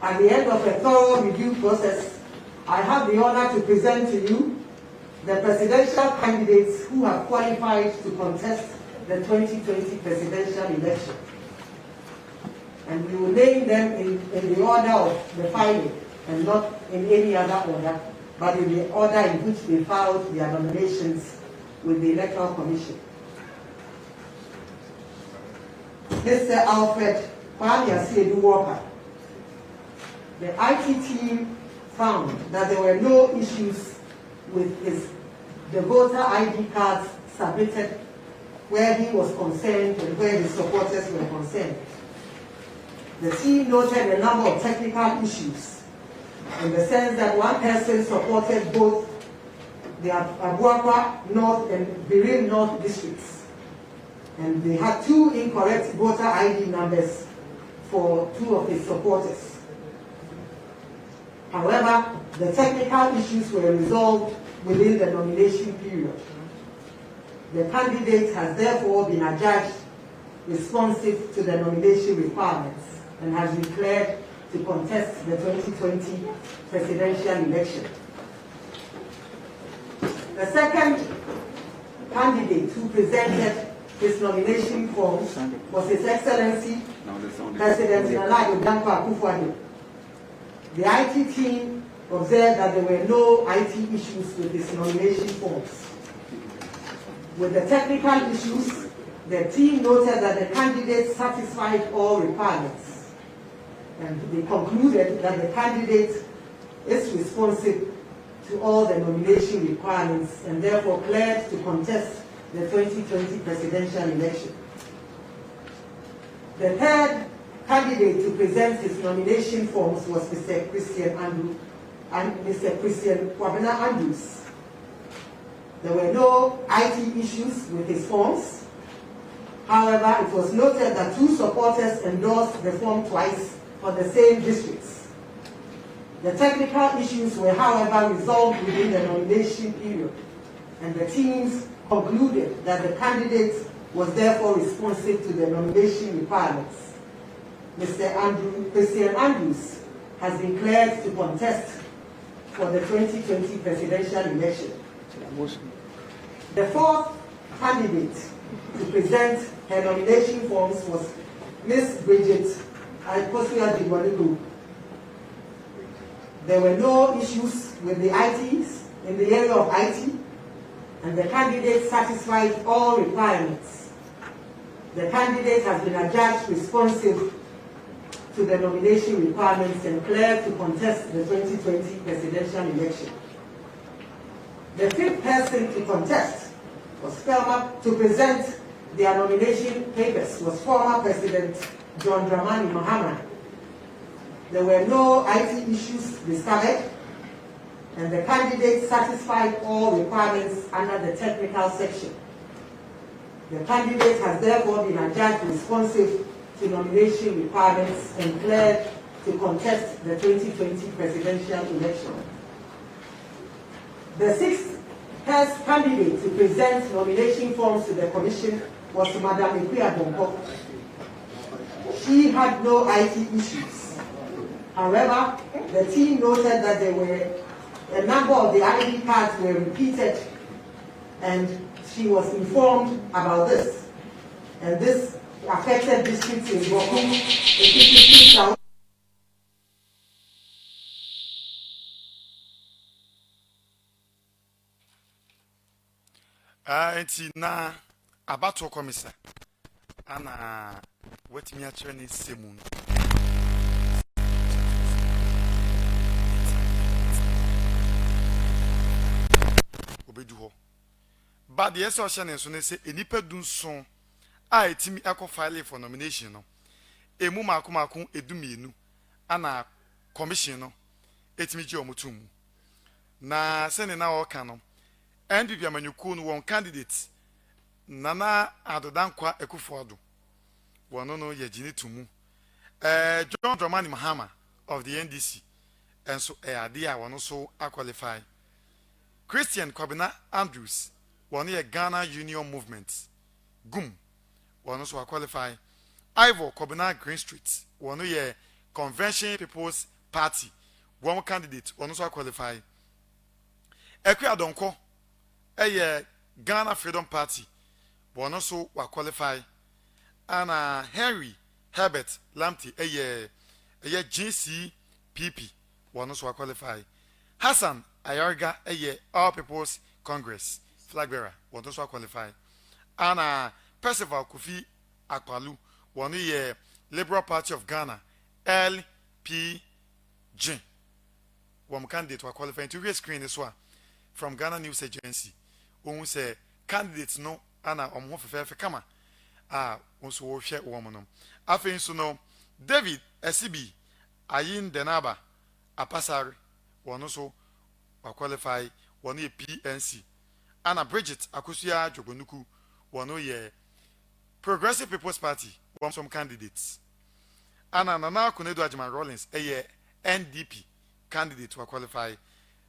At the end of a thorough review process, I have the honor to present to you the presidential candidates who have qualified to contest the 2020 presidential election. And we will name them in the order of the filing, and not in any other order, but in the order in which they filed their nominations with the Electoral Commission. Mr. Alfred Kwame Walker. The IT team found that there were no issues with the voter ID cards submitted where he was concerned and where his supporters were concerned. The team noted a number of technical issues in the sense that one person supported both the Abuakwa North and Birim North districts, and they had 2 incorrect voter ID numbers for 2 of his supporters. However, the technical issues were resolved within the nomination period. The candidate has therefore been adjudged responsive to the nomination requirements and has been cleared to contest the 2020 presidential election. The second candidate who presented his nomination forms was His Excellency President Nana Addo Dankwa Akufo-Addo. The IT team observed that there were no IT issues with his nomination forms. With the technical issues, the team noted that the candidate satisfied all requirements, and they concluded that the candidate is responsive to all the nomination requirements and therefore cleared to contest the 2020 presidential election. The third candidate to present his nomination forms was Mr. Christian Kwabena Andrews. There were no IT issues with his forms. However, it was noted that 2 supporters endorsed the form twice for the same districts. The technical issues were, however, resolved within the nomination period, and the teams concluded that the candidate was therefore responsive to the nomination requirements. Mr. Christian Andrews has been cleared to contest for the 2020 presidential election. The fourth candidate to present her nomination forms was Miss Bridget Ikosua Digwanigo. There were no issues with the ITs in the area of IT, and the candidate satisfied all requirements. The candidate has been adjudged responsive to the nomination requirements and cleared to contest the 2020 presidential election. The fifth person to contest to present their nomination papers was former President John Dramani Mahama. There were no IT issues discovered, and the candidate satisfied all requirements under the technical section. The candidate has therefore been adjudged responsive to nomination requirements and cleared to contest the 2020 presidential election. The sixth candidate to present nomination forms to the commission was Madame Ekuya Bonko. She had no IT issues. However, the team noted that there were a number of the ID cards were repeated, and she was informed about this. And this affected districts in Bokum, South. Enti na abato komisa ana wetimi a kyerɛ ne semu no obedu hɔ ba de ɛsɛ ɔhyɛ ne nso ne sɛ enipa dunson a etimi ɛkɔ file for nomination no emu maako edumienu ana commission no etimi gye omutum na sɛ ne na ɔka no NPP amanyuku no one candidate Nana Adodankwa Ekufuado wono no yegini tumu John Dramani Mahama of the NDC and so ade a wono so qualify Christian Kwabena Andrews wono ye Ghana Union Movement GUM wono so qualify Ivor Kwabena Green Street wono ye Convention People's Party one candidate wono so qualify Ekuya Donko Ghana Freedom Party one also were qualified and Henry Herbert Lamptey GCPP one also were qualified Hassan Ayarga All People's Congress flag bearer one also were qualified and Percival Kofi Akpalu one Liberal Party of Ghana LPG one candidate were qualified to screen this one from Ghana News Agency who say candidates no ana omo fefefe kama wonso wo hwe wo mo no afen so no David SB Ayin Denaba Apasari wono so qualify wono ye PNC ana Bridget Akosua Jogonuku wono ye Progressive People's Party one some candidates ana Nana Kunedu Ajiman Rollins NDP candidate to qualify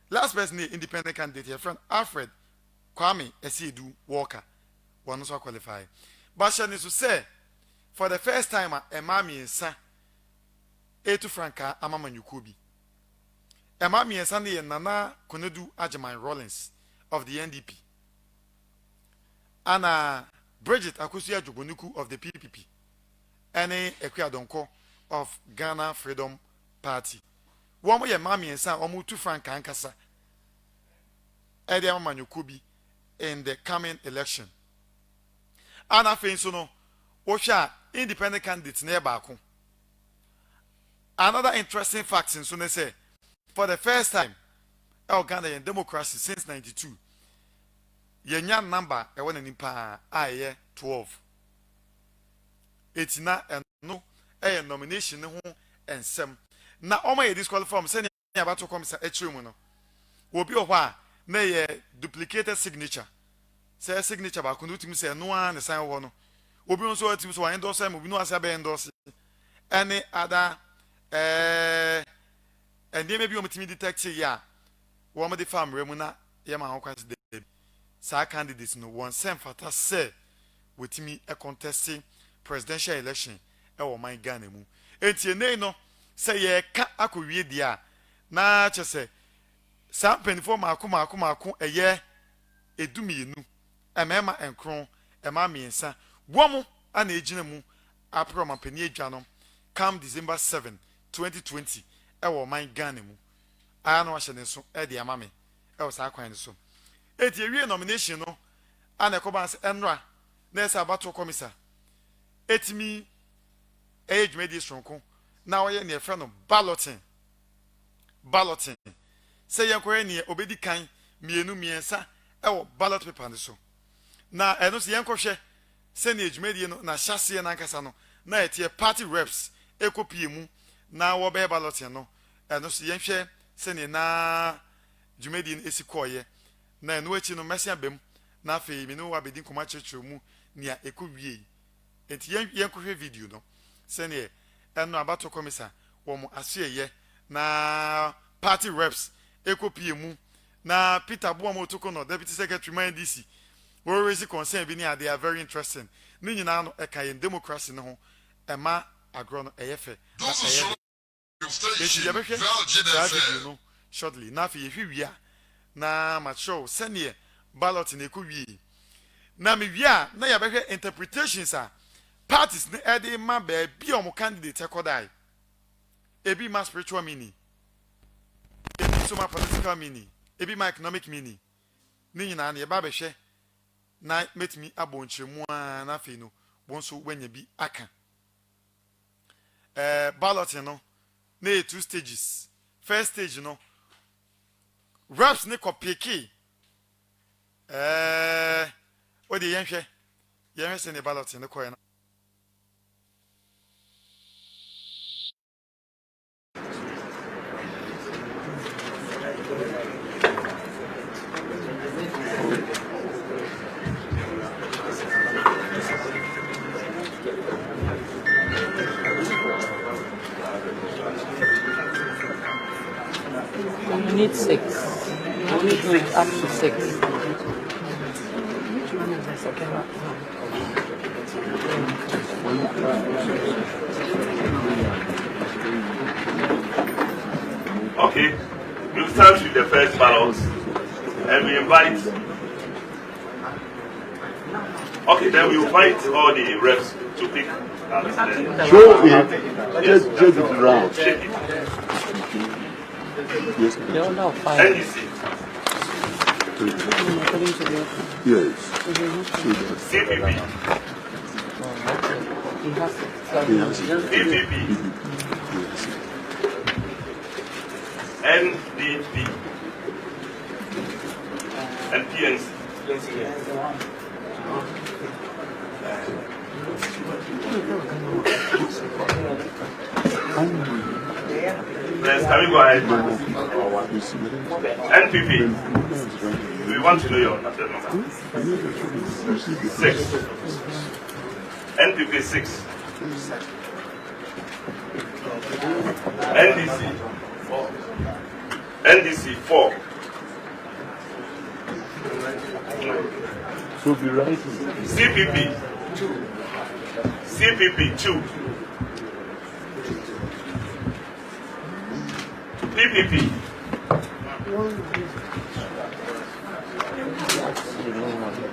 last person independent candidate your friend Alfred Kwame Esiedu Walker one also qualify. But she needs to say for the first time a mami insa Etu Franka Amamanyukubi. A mami insani and Nana Kunedu Ajiman Rollins of the NDP. Anna Bridget Akosua Jogonuku of the PPP. Ene Ekuya Donko of Ghana Freedom Party. One way mami insa omu tu Franka Ankasa. Ede Amamanyukubi in the coming election. Ana Fensono, Osha, independent candidates near Baku. Another interesting fact in Sune say, for the first time, El Ghanaian democracy since 92, Yenyan number, a one in Pa, 12. It's not a no, a nomination, and some. Now, all my disqualified from sending about to come, Echumono. Will be a while. Na duplicated signature say signature ba kunu timi say no one sign wo no obi nso atimi so endorse am obi no asa be endorse any other and they may be omtimi detect ya wo mo de farm remu na ye ma ho kwase de sa candidates no one sem fata say wetimi a contesting presidential election e wo man Ghana mu entie nei no say ye ka akowie dia na che say Sampen for Maku eye edumienu emema enkron ema miensa womo ana ejina mu apro mampani adwa no come December 7 2020 ewo man Ghana mu aya no ahye ne so e de ama me ewo sa kwan ne so eti ewie nomination no ana ekobans enra na esa abato komisa etimi ejumedi sonko na oye ne efe no balloting say yankore ne obedi kan mienu miensa ewo ballot paper ne so na eno se yankohwe se ne ejumedi no na hyase na nkasa no na etie party reps ekopie mu na wo be balloting no eno se yanhwe se ne na jumedi no esikoye na eno achi no mesia bem na afi mi no wa bedi nkoma chechero mu nia ekowie enti yankohwe video no se ne eno abato komisa wo mo aseyeye na party reps ekopie mu na Peter Boamotoko no deputy secretary man DC we raise concern bi ni they are very interesting ni nyina no ekaye democracy no ho ema agro no eyefe no shortly na fi yehwia na macho senior ballot na ekowie na me wia na ya behwe interpretations a parties ne ede ma ba bi o mo candidate ekodai ebi ma spiritual meaning ebi so ma political meaning ebi ma economic meaning ni nyina na ye ba behwe na metimi abonchemu na fe no bonso wanya bi aka ballot no na 2 stages. First stage no reps ne kopiki o de yenhwe se ne ballot ne koye na We need 6. We need 6 up to 6. Which one is the second one? Okay, we'll start with the first ballot and we invite. Okay, then we invite all the reps to pick. Show it. Just it around. Shake it. Yes. No, 5. NDC. Yes. CPP. PPP. NDP. And PNC. Yes, can we go ahead? NPP. We want to know your number. 6. NPP 6. NDC. NDC 4. So be right. CPP. CPP 2. PPP.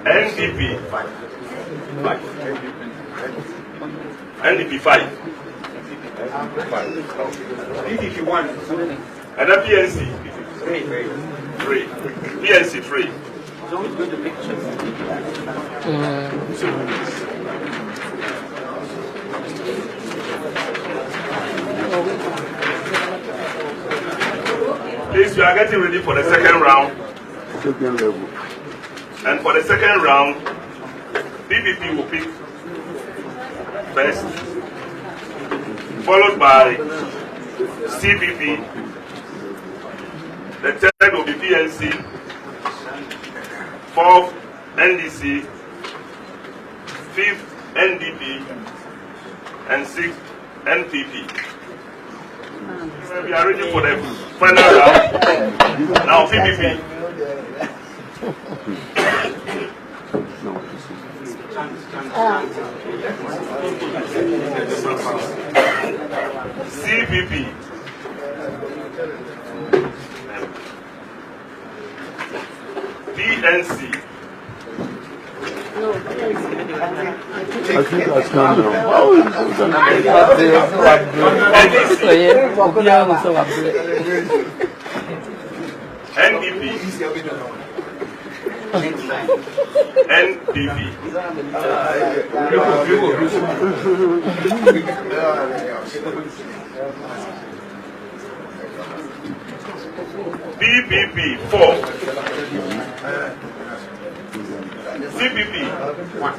NDP. NDP 5. PPP 1. And then PNC 3. PNC 3. Don't do the pictures. Please, we are getting ready for the second round. Second level. And for the second round, PPP will pick first, followed by CPP. The third will be PNC, fourth NDC, fifth NDP, and sixth NPP. We are ready for the final round. Now PPP. CPP. PNC. I think I stand now. How is PPP 4. CPP 1.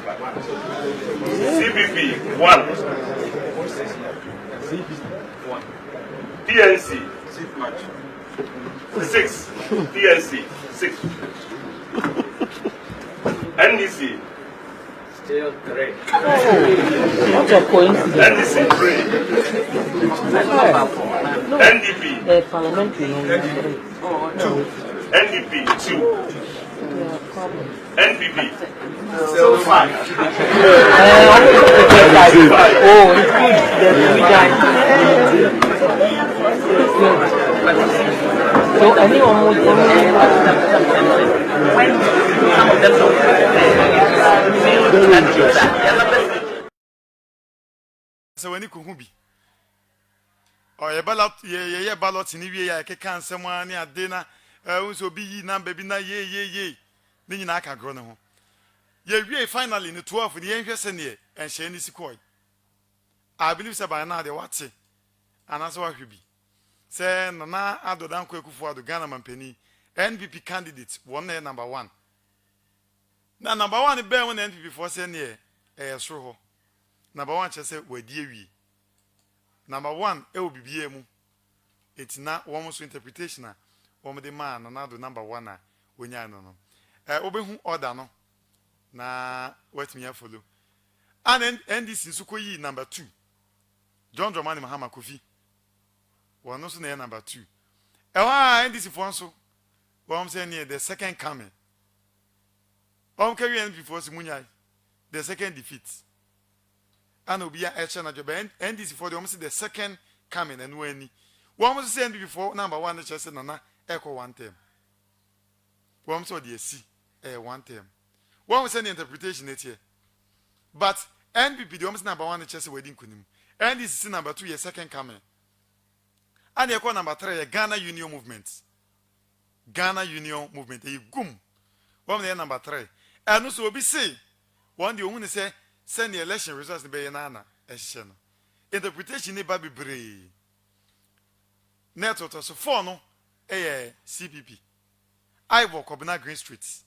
CPP 1. PNC 6. PNC 6. NDC. Still 3. What a coincidence. NDC 3. NDP. The parliamentary 2. NDP 2. NPP. Still 5. Oh, it's good. So anyone would some of them so when you could be or a ballot, ye ballot in Ivia, can someone near dinner, also be number be na ye, then I can grow no. Ye finally in the 12 with the interest in ye and Shane is coy. I believe so by now the what's it, and that's what be. Say, Nana, I do not quick for the Ghana Penny, NPP candidates, one year number 1. Now, number 1, the bear when NPP for send ye, sure. Number 1, just say, where dear we. Number 1, it will be BMU. It's not almost interpretation. One the man, another number 1, when you know. Obe who order no. Na what me follow. And this is Sukoyi number 2. John Dramani Mahama Kofi. One also near number 2. And this is one so. One saying near the second coming. One carry end before Simunya. The second defeat. And will be a action at your band. And this is for the almost the second coming and when one was saying before number 1 the chest and Nana echo one term. One saw the C one term. One was an interpretation it here. But NPP the almost number 1 the chest wedding kunim. And this is number 2 your second coming. And you call number 3 Ghana Union Movement. Ghana Union Movement. A gum. One the number 3. And also be say one the woman say send the election results in Bayanana. Interpretation ne baby brave. Net or so 4 no CPP. I walk up na Green Street.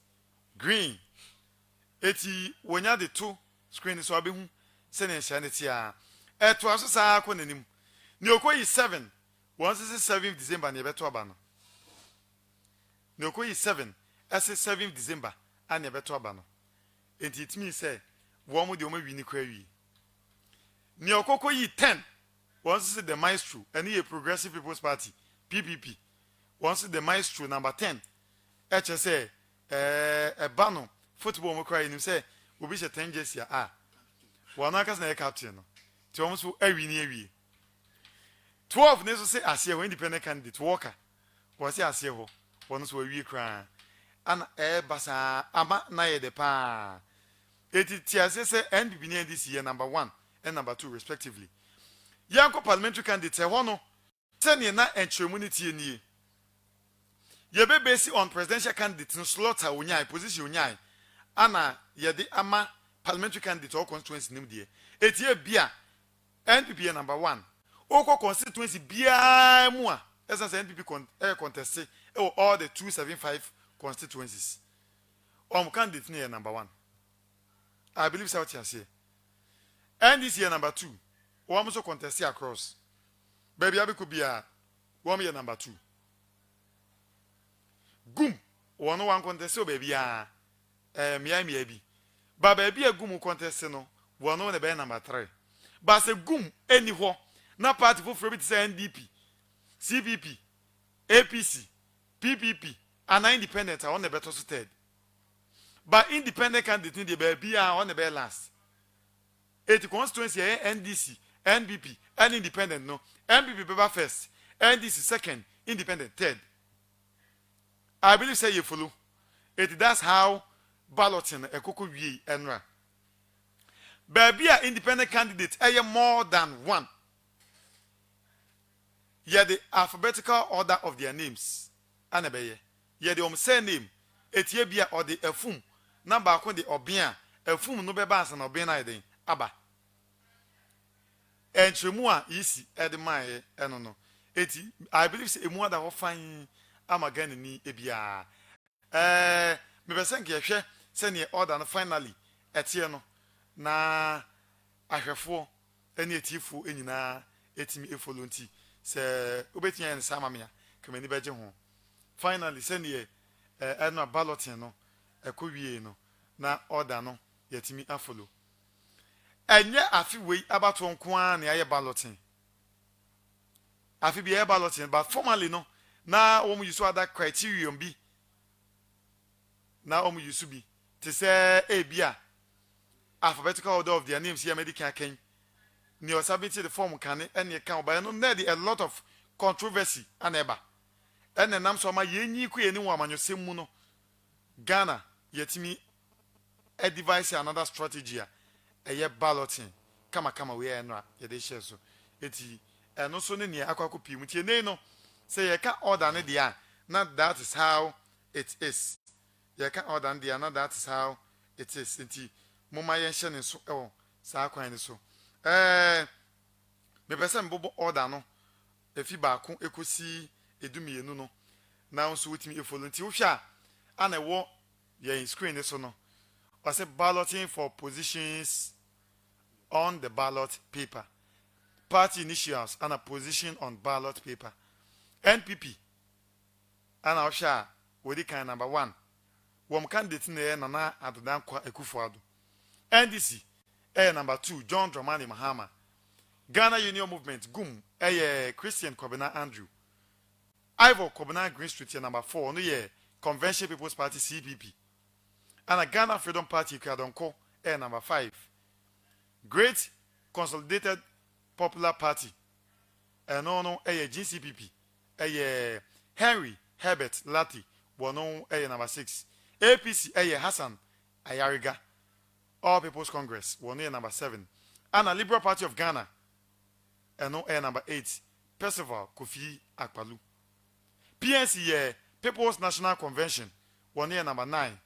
Green. Eti when you the 2 screen so abi hu send and shanity a. To aso sa ko nanim. Ni okoyi 7. Once is 7th December na beto aba no. Ni okoyi 7. As 7th December and beto aba no. It means say one with the only win query. Ni okoyi 10. Once is the Maestro and he a Progressive People's Party PPP. Once is the Maestro number 10. HSA a bano football mo cry him say obi she 10 years ya one akas na captain no. Ti almost every near we 12 neso say asie ho independent candidate Walker was say asie ho one so we cry and basa ama na ye de pa ti asie say NPP near this year number 1 and number 2 respectively yanko parliamentary candidate ho no send na entremunity nie ye be based on presidential candidate no slaughter unyai position unyai ana ye de ama parliamentary candidate or constituency nim de etie bia NPP number 1 oko constituency bia mu a essence NPP contest all the 275 constituencies candidate near number 1 I believe South here and this year number 2 also contest across baby abi could be a 1 year number 2 gum one contest so baby mi bi ba baby a gum contest no one the be number 3 but say gum anyho na party for be say NDP CPP APC PPP and independent on the better third but independent candidate in the baby on the last 80 constituency NDC NPP and independent no NPP paper first NDC second independent third I believe say you follow. That's how balloting ekoko wie enra baby a independent candidate more than one. Ye the alphabetical order of their names. Anabeye. Ye the surname. Etie bia or the efum. Number ako the obia. Efum no beba ansa na obia na eden. Aba. Entremu a isi edemaye eno no. Eti I believe say emu ada ho fan amagani ni ebia. Me be senke hwe se ne order no finally etie no na ahwefo ene etifu enyina etimi efolo nti se obetia en samamia kemani beje ho finally se ne eno balloting no ekowie no na order no yetimi afolo enye afi wei abato nko a na ye balloting afi bi ye balloting but formally no na wo mu use other criterion bi na wo mu use bi te se bia alphabetical order of their names here medical ken ni submit the form can any account but no need a lot of controversy aneba ene nam so ma yenyi ku yeni wa amanyosem mu no Ghana yetimi a device another strategy a balloting kama we enra ye de share so eti eno so ne ne akwa kopi mu tie nei no say ye ka order ne dia na that is how it is ye ka order ne dia na that is how it is enti moma yen hye ne so saa kwan ne so me pese mbobo order no efi baako ekosi edumienu no na nso wotimi efolo nti wo hwa ana wo ye screen ne so no was a balloting for positions on the ballot paper. Party initials and a position on ballot paper. NPP and our share with the kind number 1. One candidate in Nana Adodan Ekufuado. NDC number 2 John Dramani Mahama. Ghana Union Movement GUM Christian Kobina Andrew. Ivor Kobina Green Street number 4 no ye Convention People's Party CPP. And a Ghana Freedom Party Kadonko number 5. Great Consolidated Popular Party no GCPP Henry Herbert Lati bono number 6. APC Hassan Ayariga All People's Congress one number 7. And a Liberal Party of Ghana number 8. Percival Kofi Akpalu. PNC People's National Convention one number 9.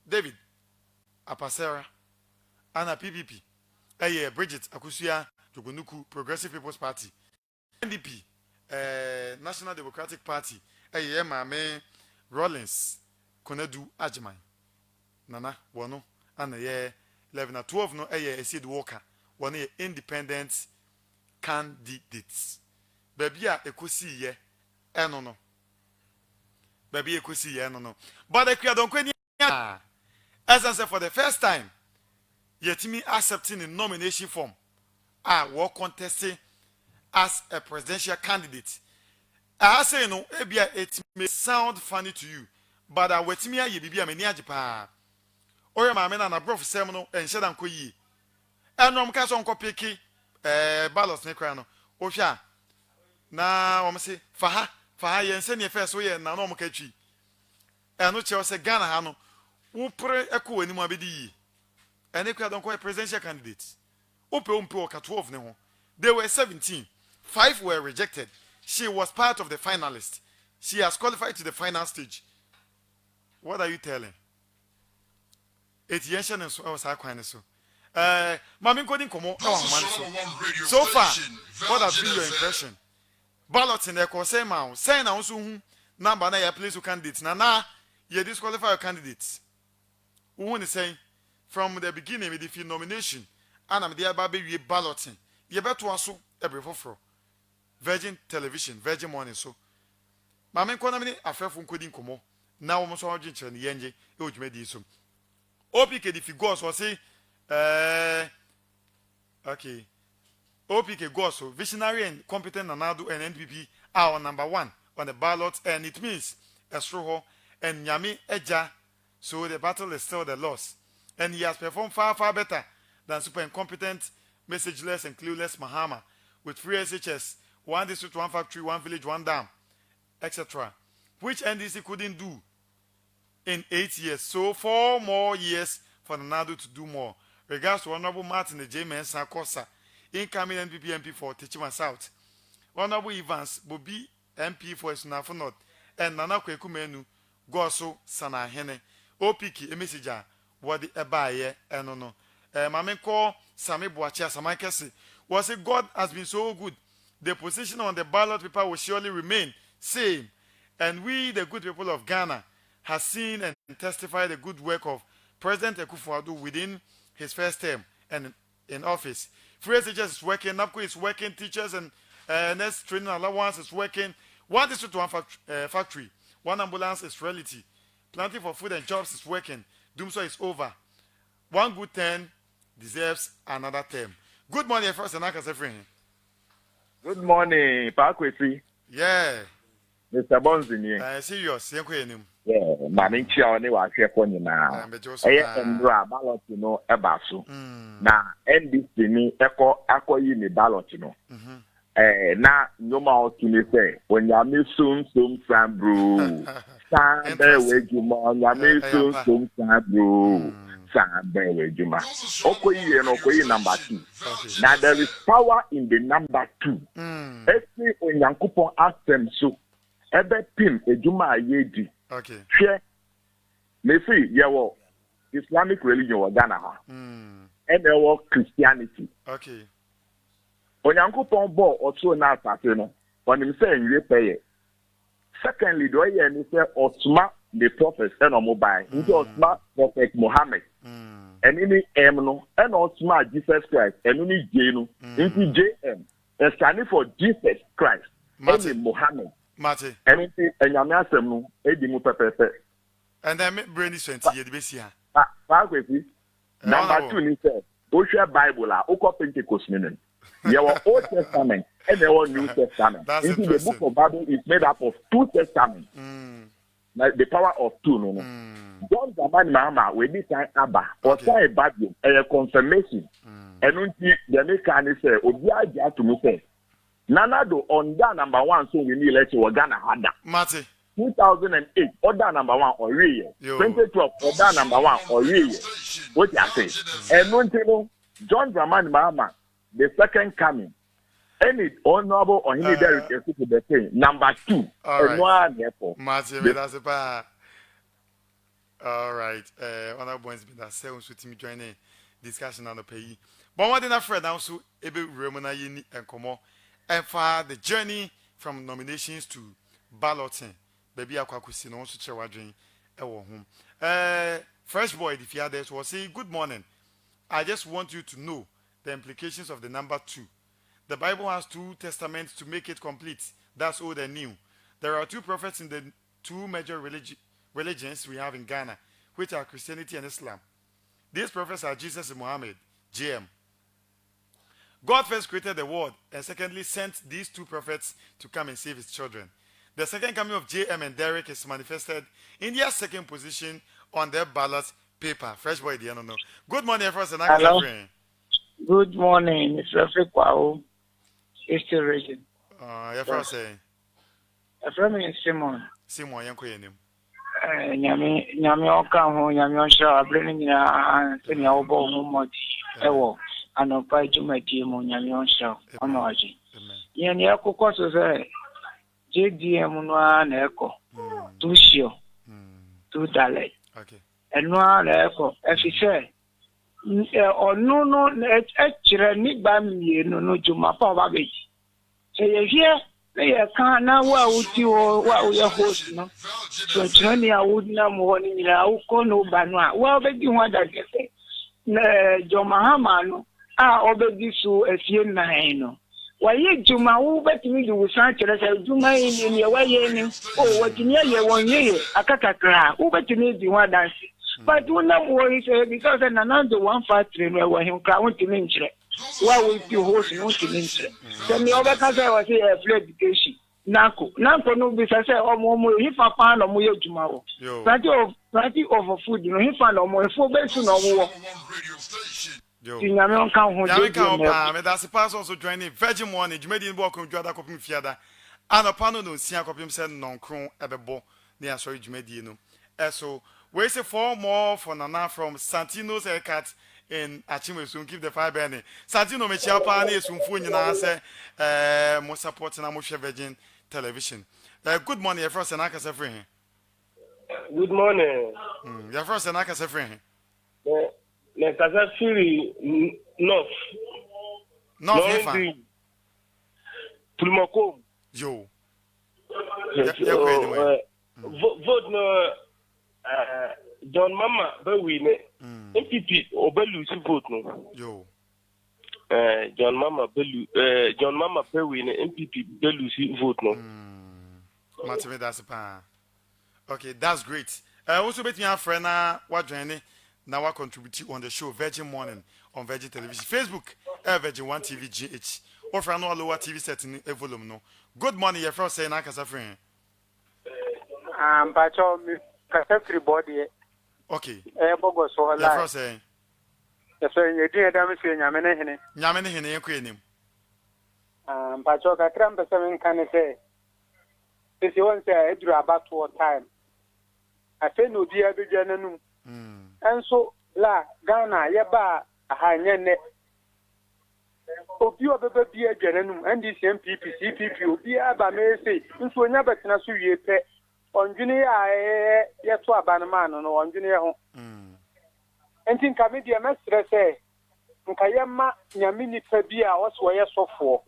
David Apasera and a PPP Bridget Akusia Jogonuku Progressive People's Party NDP National Democratic Party Mame Rollins Konedu Ajimai Nana Wano and 11 12 no Sid Walker one independent candidates baby ekosi ye no baby ekosi ye no but the creator don't as I said for the first time yetimi accepting the nomination form were contesting as a presidential candidate. I say no ebia it may sound funny to you but wetimi aye bibia mani agipa oya ma me na prof sem no enhye dan koyi enom ka so nko peki ballot ne kra no o hwa na wo mse fa yense ne first wo ye na no mo ka twi eno che o se Ghana ha no wo pre eko ani mo abedi yi ene kra don ko presidential candidates ope o ka 12 ne ho they were 17. 5 were rejected. She was part of the finalists. She has qualified to the final stage. What are you telling? Etienne and so sa kwan so mami kodin komo so far what has been your impression? Balloting e ko say ma say na so hu number na ya place to candidates na you disqualify your candidates. Who is saying from the beginning with the nomination and am there ba be balloting ye beto aso every for Virgin Television Virgin Morning so mami ko na me afefo kodin komo na wo so odwin chere ne yenje e odwumadi so OPK the figures was say okay OPK goes so visionary and competent Nanado and NPP are on number 1 on the ballot and it means Estroho and Nyami Eja, so the battle is still the loss and he has performed far better than super incompetent messageless and clueless Mahama with 3 SHS, 1 district, 1 factory, 1 village, 1 dam, etc., which NDC couldn't do in 8 years. So 4 more years for Nana to do more. Regards to Honorable Martin J. Mensah Kosa, incoming NPP MP for Techiman South. Honorable Evans, Bobby MP for Sunafo North, and Nana Kwekumenu, Goso, Sana Hene, Opiki, Emeseja, Wadi Ebaye, and no. Mamenko, Sami Boachia, Samakesi, was it God has been so good. The position on the ballot paper will surely remain same. And we, the good people of Ghana, have seen and testified the good work of President Akufo-Addo within his first term and in office. Free SHS is working, NAPCO is working, teachers and nurse training allowance is working. One district to one factory, one ambulance is reality. Planting for food and jobs is working. Doomsday is over. One good term deserves another term. Good morning, first and everything. Good morning, Pakwesi. Yeah. Mr. Bonzini. Serious. Yeah, Mammy Chia, they were here for you now. And ballot, you know, about so. Now, NDC ni echo uni ballot, you know. Now, no more to me say, when you are soon, Sam Brew. Sam Bear Juma, you are soon, Sam Brew. Sam Bear Juma. Okoye and Okoye number 2. Now, there is power in the number 2. Every when Yankupon asked them so. Ebe pim ejuma ayedi. Okay. Share. Me see yawo Islamic religion wa Ghana ha. Yawo Christianity. Okay. Onyankopon bo otu na asase no. Onim say nwe peye. Secondly, do ye ni say Osma the prophet and mobile. Nti Osma prophet Muhammad. Enini M no and Osma Jesus Christ. Enini J no. Nti JM. It's standing for Jesus Christ. Eni Muhammad. Mate. Anything and Yamasem no, Edimu Pepe. And then brain is 20 years, Bessia. Number 2, he said, Osha Bible, Oko Pentecost meaning. Your Old Testament and your New Testament. The book of Bible is made up of 2 testaments. Like the power of 2, no. John Zaman Mama, we need time Abba, or say a Bible, a confirmation. And until the American say, Odia to me say, Nanado on that number 1, so we need let you Ghana had that. Mate. 2008, order number 1 or real. 2012, order number 1 or real. What you say? And no, John Dramani Mahama, the second coming. Any honorable or any there is to the thing. Number 2. All right. And one therefore. Mate, that's a pa. All right. Honorable ones been that sounds with me joining discussion on the pay. But what did I Fred also able Ramona Yini and Komo. And for the journey from nominations to balloting, baby, Aquacusi, no such a waging, home. First boy, if you are there, was say, good morning. I just want you to know the implications of the number 2. The Bible has 2 testaments to make it complete. That's old and new. There are 2 prophets in the 2 major religions we have in Ghana, which are Christianity and Islam. These prophets are Jesus and Muhammad, JM. God first created the world and secondly sent these 2 prophets to come and save his children. The second coming of JM and Derek is manifested in their second position on their ballot paper. Fresh boy, the no. Good morning, first and hello. Good morning, Mr. Fikwao, Eastern Region. Your first saying. A friend is Simon. Simon, young queen. Nyami Oka, Nyami Osha, bringing in your home much. And a pie to my team on your show. On Oji. Yan Yako Costa say, JDM one echo, 2 show, 2 dalek. Okay. And one echo, as he said, or no, actually, Nick Bammy, no, to my power baby. So you're here, they can't now. What would you or what we are host? No, so Johnny, I would not morning. I will call no banner. Well, but you want that, say, John Mahamano. Obedi so afie nan no waye juma wo betimi di wusan kire se juma yin ni waye ni o watimi ye won ye akakakra wo betimi di ho dance but wo na wo say because na na do 153 no wa him kra won timi nkire wa wo ti host no timi nkire so me obeka say wa say free education nanko no bi say omo hifa pa no mo ye juma wo plenty of food no hifa no mo efo be su no wo Yami that's the person also joining Virgin Morning. You made in walk on Jada Copim Fiada. And a panel no Sia Copim said non cron ebebo near sorry Jumedino. So We say 4 more for Nana from Santino's haircut in Achimesun. Keep the fire burning. Santino Mechiapa and Sunfu Nina say, more support in Amusha Virgin Television. Good morning, your first and I can say free. Good morning. Your first and I can say free. Nekazafiri North. North Pulmoko. Yo. Vote no John Mama Bewine. MPP Obelusi vote no. Yo. John Mama Bewine MPP Belusi vote no. Matime that's pa. Okay, that's great. Also bet me a friend what joining now I contribute on the show Virgin Morning on Virgin Television. Facebook Virgin 1 TV GH. Or for no lower TV setting a volume no. Good morning, your first saying I can say friend. Pacho Kasafri body. Okay. Bogo so your first saying. Yes, sir, you did damage in Yamene. Yamene Hene. Pacho Katram the 7 can say. If you want to say about 2 time. I say no dear beginning. And so la Ghana yeba ahanyene obi obebi agenanum and this MPP CPP obi aba me say nso onya betena so wie pe onjune ya yeto abanman no onjune ho entin ka me dia mesre say nka yema nyame nipa bi a wo ye sofo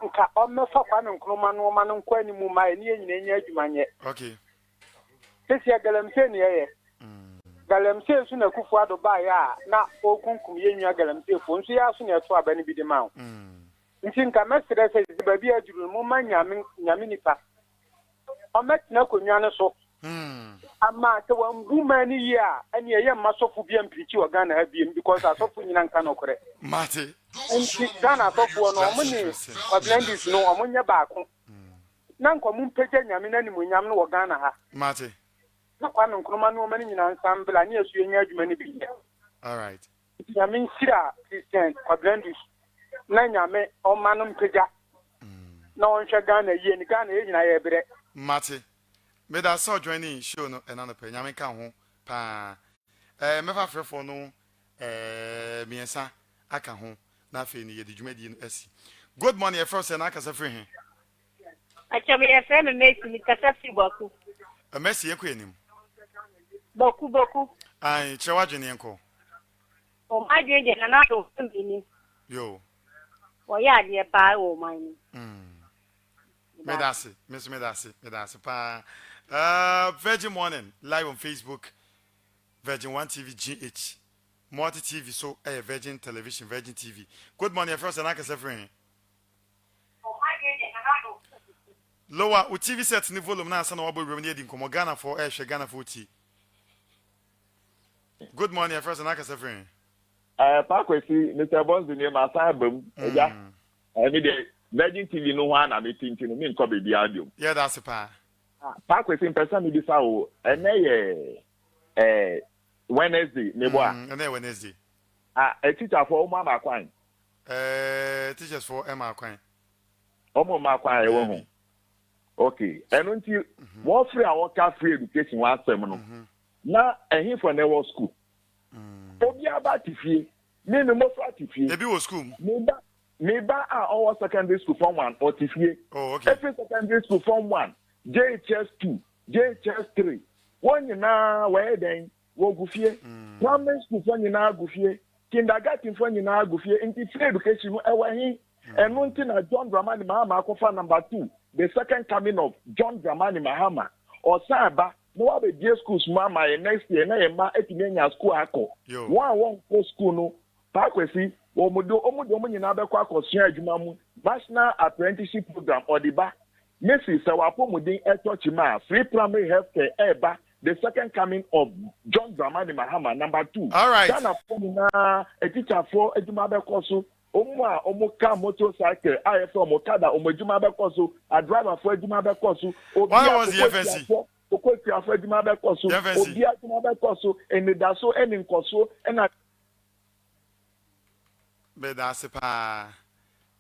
nka o mefa kwa no nkroma no ma no nkwa ni mu ma ni nyina nya adwumanye okay sisi agalamse ne ye galamse su na kufu ado ba ya na okunkum ye nwa galamse fo nso ya su na eto abani bi de ma o nti nka mesre se ba bi aduru mu ma nyame nipa o metina ko nwa ne so ama te wa mbuma ni ya ani ye masofu bi ampichi wa Ghana ha bi because asofu nyina nka no kore mate nti Ghana asofu no o muni oblendis no o munya ba ko na nko mu mpege nyame na ni mu nyam no wa Ghana ha mate na kwa no nkroma no mani nyina nsambla ni esu enya adwuma ni bi all right nyame nsira Christian oblendis na nyame o manu mpega na on hwe Ghana yie ni Ghana ye nyina ye bere mate me da so joining show no enano pe nyame ka ho pa mefa frefo no miensa aka ho na fe ni ye de dwumadi no asi good morning your first and aka sa free he achame ye fe me Messi ni kasa fi boku Messi ye ko enim boku ai chewa dwene enko o ma je na na do mbini yo o ya de pa o man Medasi pa Virgin Morning live on Facebook Virgin 1 TV GH Multi TV so Virgin Television Virgin TV good morning first and I can say friend lower o TV set ni volume na asa na wabo room ni edin komo Ghana for Ghana for T good morning first and I can say friend Pakwesi Mr. Bonzi ni ma sa bam eja emi de Virgin TV no one na me tinti no me nko be bia adom. Yeah, that's a pa. Pakwesi person me bisa o ene ye Wednesday me boa. Ene Wednesday. A teacher for Oma Makwan. Teachers for Emma Kwan. Oma Makwan e wo ho. Okay. Eno nti wo free a wo ka free education wa asem no. Na ehin for na wo school. Obi abati fie. Me mo fra ti fie. E bi wo school. Neighbor our secondary school form 1 or TFA. Oh, okay. Every secondary school form 1, JHS 2, JHS 3. One you now where then wo gufie. Primary school for you now gufie. Kindergarten for you now gufie. Into free education ewa and one thing John Dramani Mahama kofa number 2. The second coming of John Dramani Mahama or Saba. No other day schools mama next year na ema etimenya school ako. One go school no. Pakwesi omudo nyina be kwa akosua adwuma mu national apprenticeship program odiba Messi se wapo mudin etochima free primary health care eba the second coming of John Dramani Mahama number 2 all right Ghana na a teacher for adwuma be koso omuka motorcycle IFO mokada omodwuma be koso a driver for adwuma be koso what was the FNC okotia for adwuma be koso obi adwuma be koso enidaso eninkoso ena but that's a pa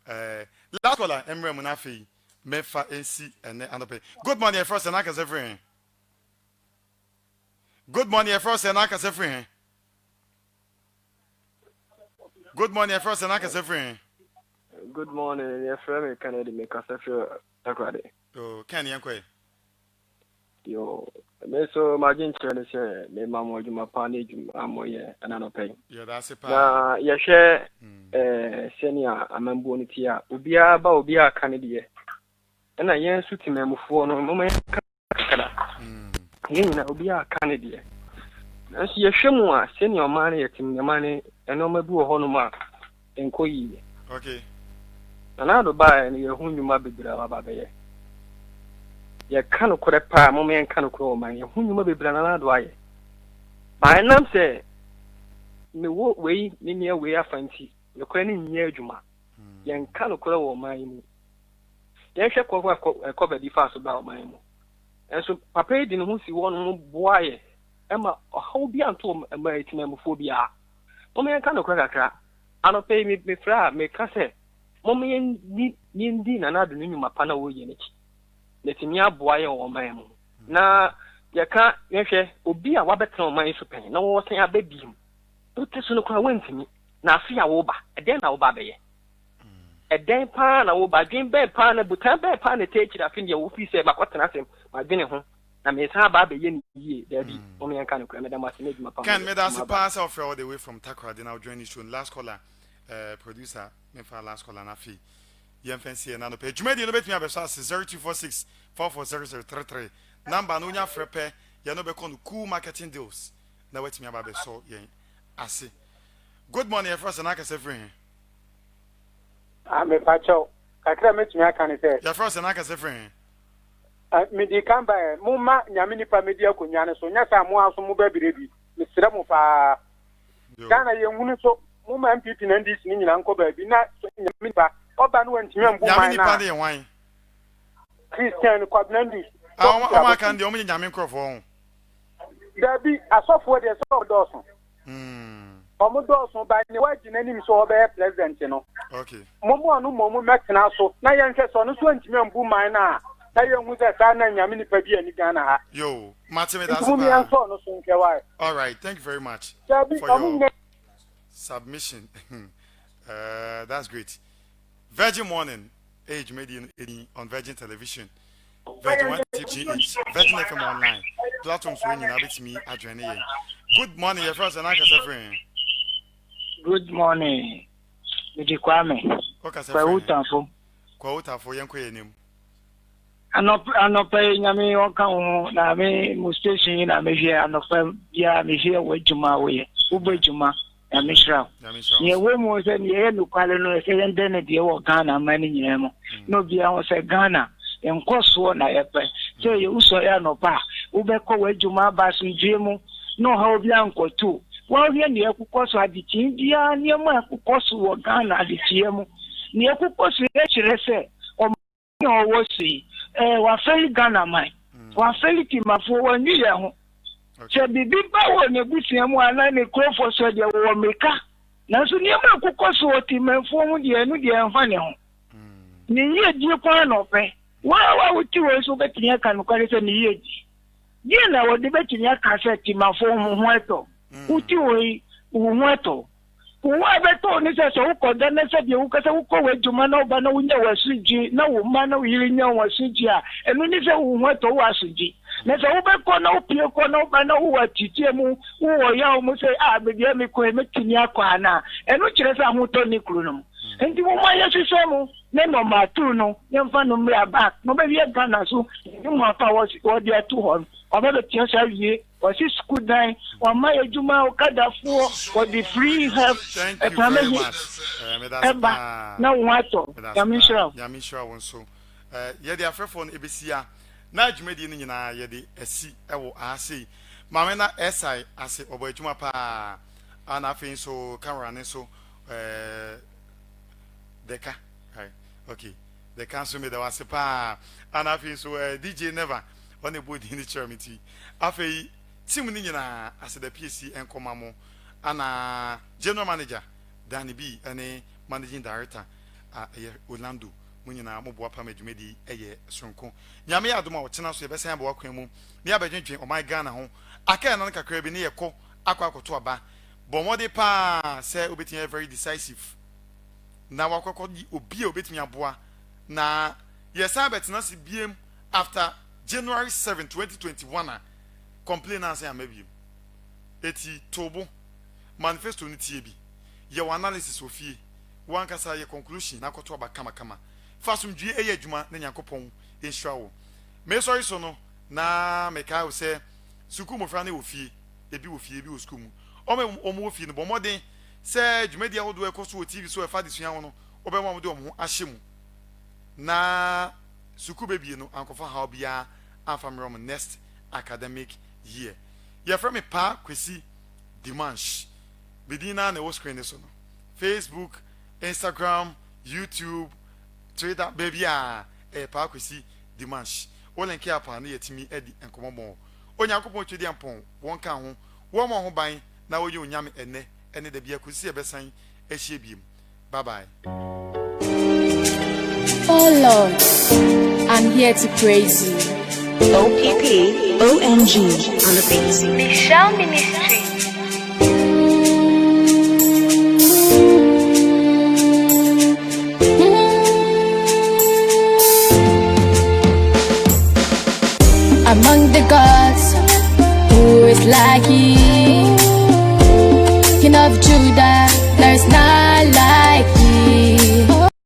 last caller Emre Munafi mefa NC and another good morning first and I can say friend Good morning, first and I can say free. Good morning, first and I can say free. Good morning, your friend Kennedy make us feel agree. Oh, can you inquire? Yo, me so imagine challenge me mama juma pani juma moye anano pay. Yeah, that's a na ye share senior amambo ni tia obia ba obia Kennedy. Na yen su timemfo no mo kada. Yen na obia Kennedy. Na si ye hwemu a senior man ye timemane eno mabu ho no ma enkoyi. Okay. Na do ba ni ye hunjuma bebira ba be ye. Ye kanu kore pa mo men kanu kore o man ye hunjuma bebira na do aye. Ba nam se me wo we ni ne we afanti ye kore ni nye adwuma. Ye kanu kore o man mu. Ye hwe ko ba di fa so ba o man mu. Enso papa di no hu si wo no boaye. Ema how bi anto ma etimamfo bia. Mo men kanu kore kakra. Ano pay me fra me ka se mo men ni na do nyuma pa na wo ye neki. Letimi aboaye o man mu. Na ye ka ye hwe obi a wabetena o man so pen na wo sen ababi mu. To teso no kwa wantimi na afi a wo ba. Eden na wo ba be ye. Eden pa na wo ba dwen be pa na butan be pa na tekira afi de wo fi se ba kwatena asem ma dwene ho. Na me sa ba be ye ni yie dabi mo men kan ko me da ma se me dwuma pa. Can me that's pass off all the way from Takoradi now join the show. Last caller producer me for last caller na fi. Yem fancy na no page. Jumedi no betimi abeso 0246 440033. Number no nya frepe ye no be kon cool marketing deals. Na wetimi abeso yen ase. Good morning first and I can say free. Me pacho kakra metumi aka ne say. Ya first and I can say free. Me di kan ba mo ma nyame nipa me di akonya ne so nya sa mo aso mo ba birebi. Me sire mo pa. Kana ye hunu so mo ma MPP na ndisi ni nyina nko ba bi na nyame nipa oba no wantimi ambu man na. Nyame nipa de wan. Christian Kwabnandi. Oma kan de omo nyame nkrofo ho. Dabi asofo de so doso. Omo doso ba ni waji na nim so oba president no. Okay. Momo anu momo metena so na ye nhwe so no so antimi ambu man na. Na ye hu ze sa na nyame nipa bi ani Ghana ha. Yo, Matime that's all right, thank you very much Dabi for your submission. That's great. Virgin Morning, Age Media on Virgin Television, Virgin 1 TGH, Virgin FM Online, platforms when you have it me adrenaline. Good morning, your first and I can say good morning. Midi Kwame. Okay, sir. Kwa utafo yanko yenim. Anope nyame oka ho na me mu station na me hwe anope bia me hwe wajuma we ubejuma na me hra ye we mu se ye no kwale no se yende ne de wo Ghana mani nyina mo no bia ho se Ghana enkoso na yepe so ye uso ya no pa ubekọ wajuma ba sunjue mu no ha obi ankoto wo hwe ne ekokoso adichi bia ne mo ekokoso wo Ghana adichi mu ne ekokoso e kire se o wo si wa feli Ghana mai wa feli timafo wa ni ye ho se bibi ba wo ne busia mu ana ne krofo so de wo meka na so ni ma kokoso o timafo mu de enu de enfa ne ho ni ye di kwa no pe wa wuti wo so betinya kan ko se ni ye di na wo de betinya ka se timafo mu ho eto wuti wo ho eto wa beto ni se so ko de na se de wo ka se wo ko wajuma na oba na wunya wasuji na wo ma na yiri nya wasuji a enu ni se wo ho to wasuji na se wo be ko na opie ko na oba na wo titie mu wo ya o mu se a be bia me ko me tini akwa na enu kire se ho to ni kru no enti wo ma ye sise mu ne no ma tu no ye mfa no mra back no be ye Ghana so ni mo fa wo de atu ho oba be tie sa wie was school dan wa ma ejuma okadafo for the free help. Thank you very much. Na wato Yamishra wonso ye de afrefo no ebesia na adwumadi ni nyina ye de asi ewo ase mame na SI ase obo adwuma pa ana afin so camera ne so deka okay the council me the was pa ana afin so DJ Never on the body in the charity afei team ni nyina ase the PC enkoma mo ana general manager Danny B ane managing director Orlando mu nyina mo boa pa madwumadi eye sonko nyame ya adom a wɔkyena so yɛbɛsan abɔ wakwan mu ne abɛdwendwen ɔman Ghana ho aka na kakra bi ne yɛkɔ akwakoto aba bɔmɔde pa sɛ obetumi very decisive na wakɔkɔ di obi a obetumi aboa na yɛsan bɛtena se biem after January 7 2021 a complain na say amabiem eti tobo manifesto ni tie bi ye analysis ofie wan kasa ye conclusion na koto aba kama fasumdue eye adwuma na Nyankopɔn enhwa wo me sorry so no na me ka wo se suku mofra na ofie ebi wo suku mu omo ofie no bomoden se dwumadi ahodo ekoso wo TV so e fa desua ho no obema mo de omo ahye mu na suku bebie no ankofa ha obia afamrom next academic year ya from me pa kwesi dimanche bidina na wo screen so no Facebook, Instagram, YouTube, Twitter baby pa kwesi dimanche wolen ke apa na yetimi edi enkomomo Onyankopɔn twedi ampon won ka ho wo mo ho ban na wo ye onyame ene da bia kwesi e besan ehie biem bye bye. Oh Lord, I'm here to praise you. OPP ONG on the beat. Michelle Ministry. Among the gods, who is like you? King of Judah, there is none like you.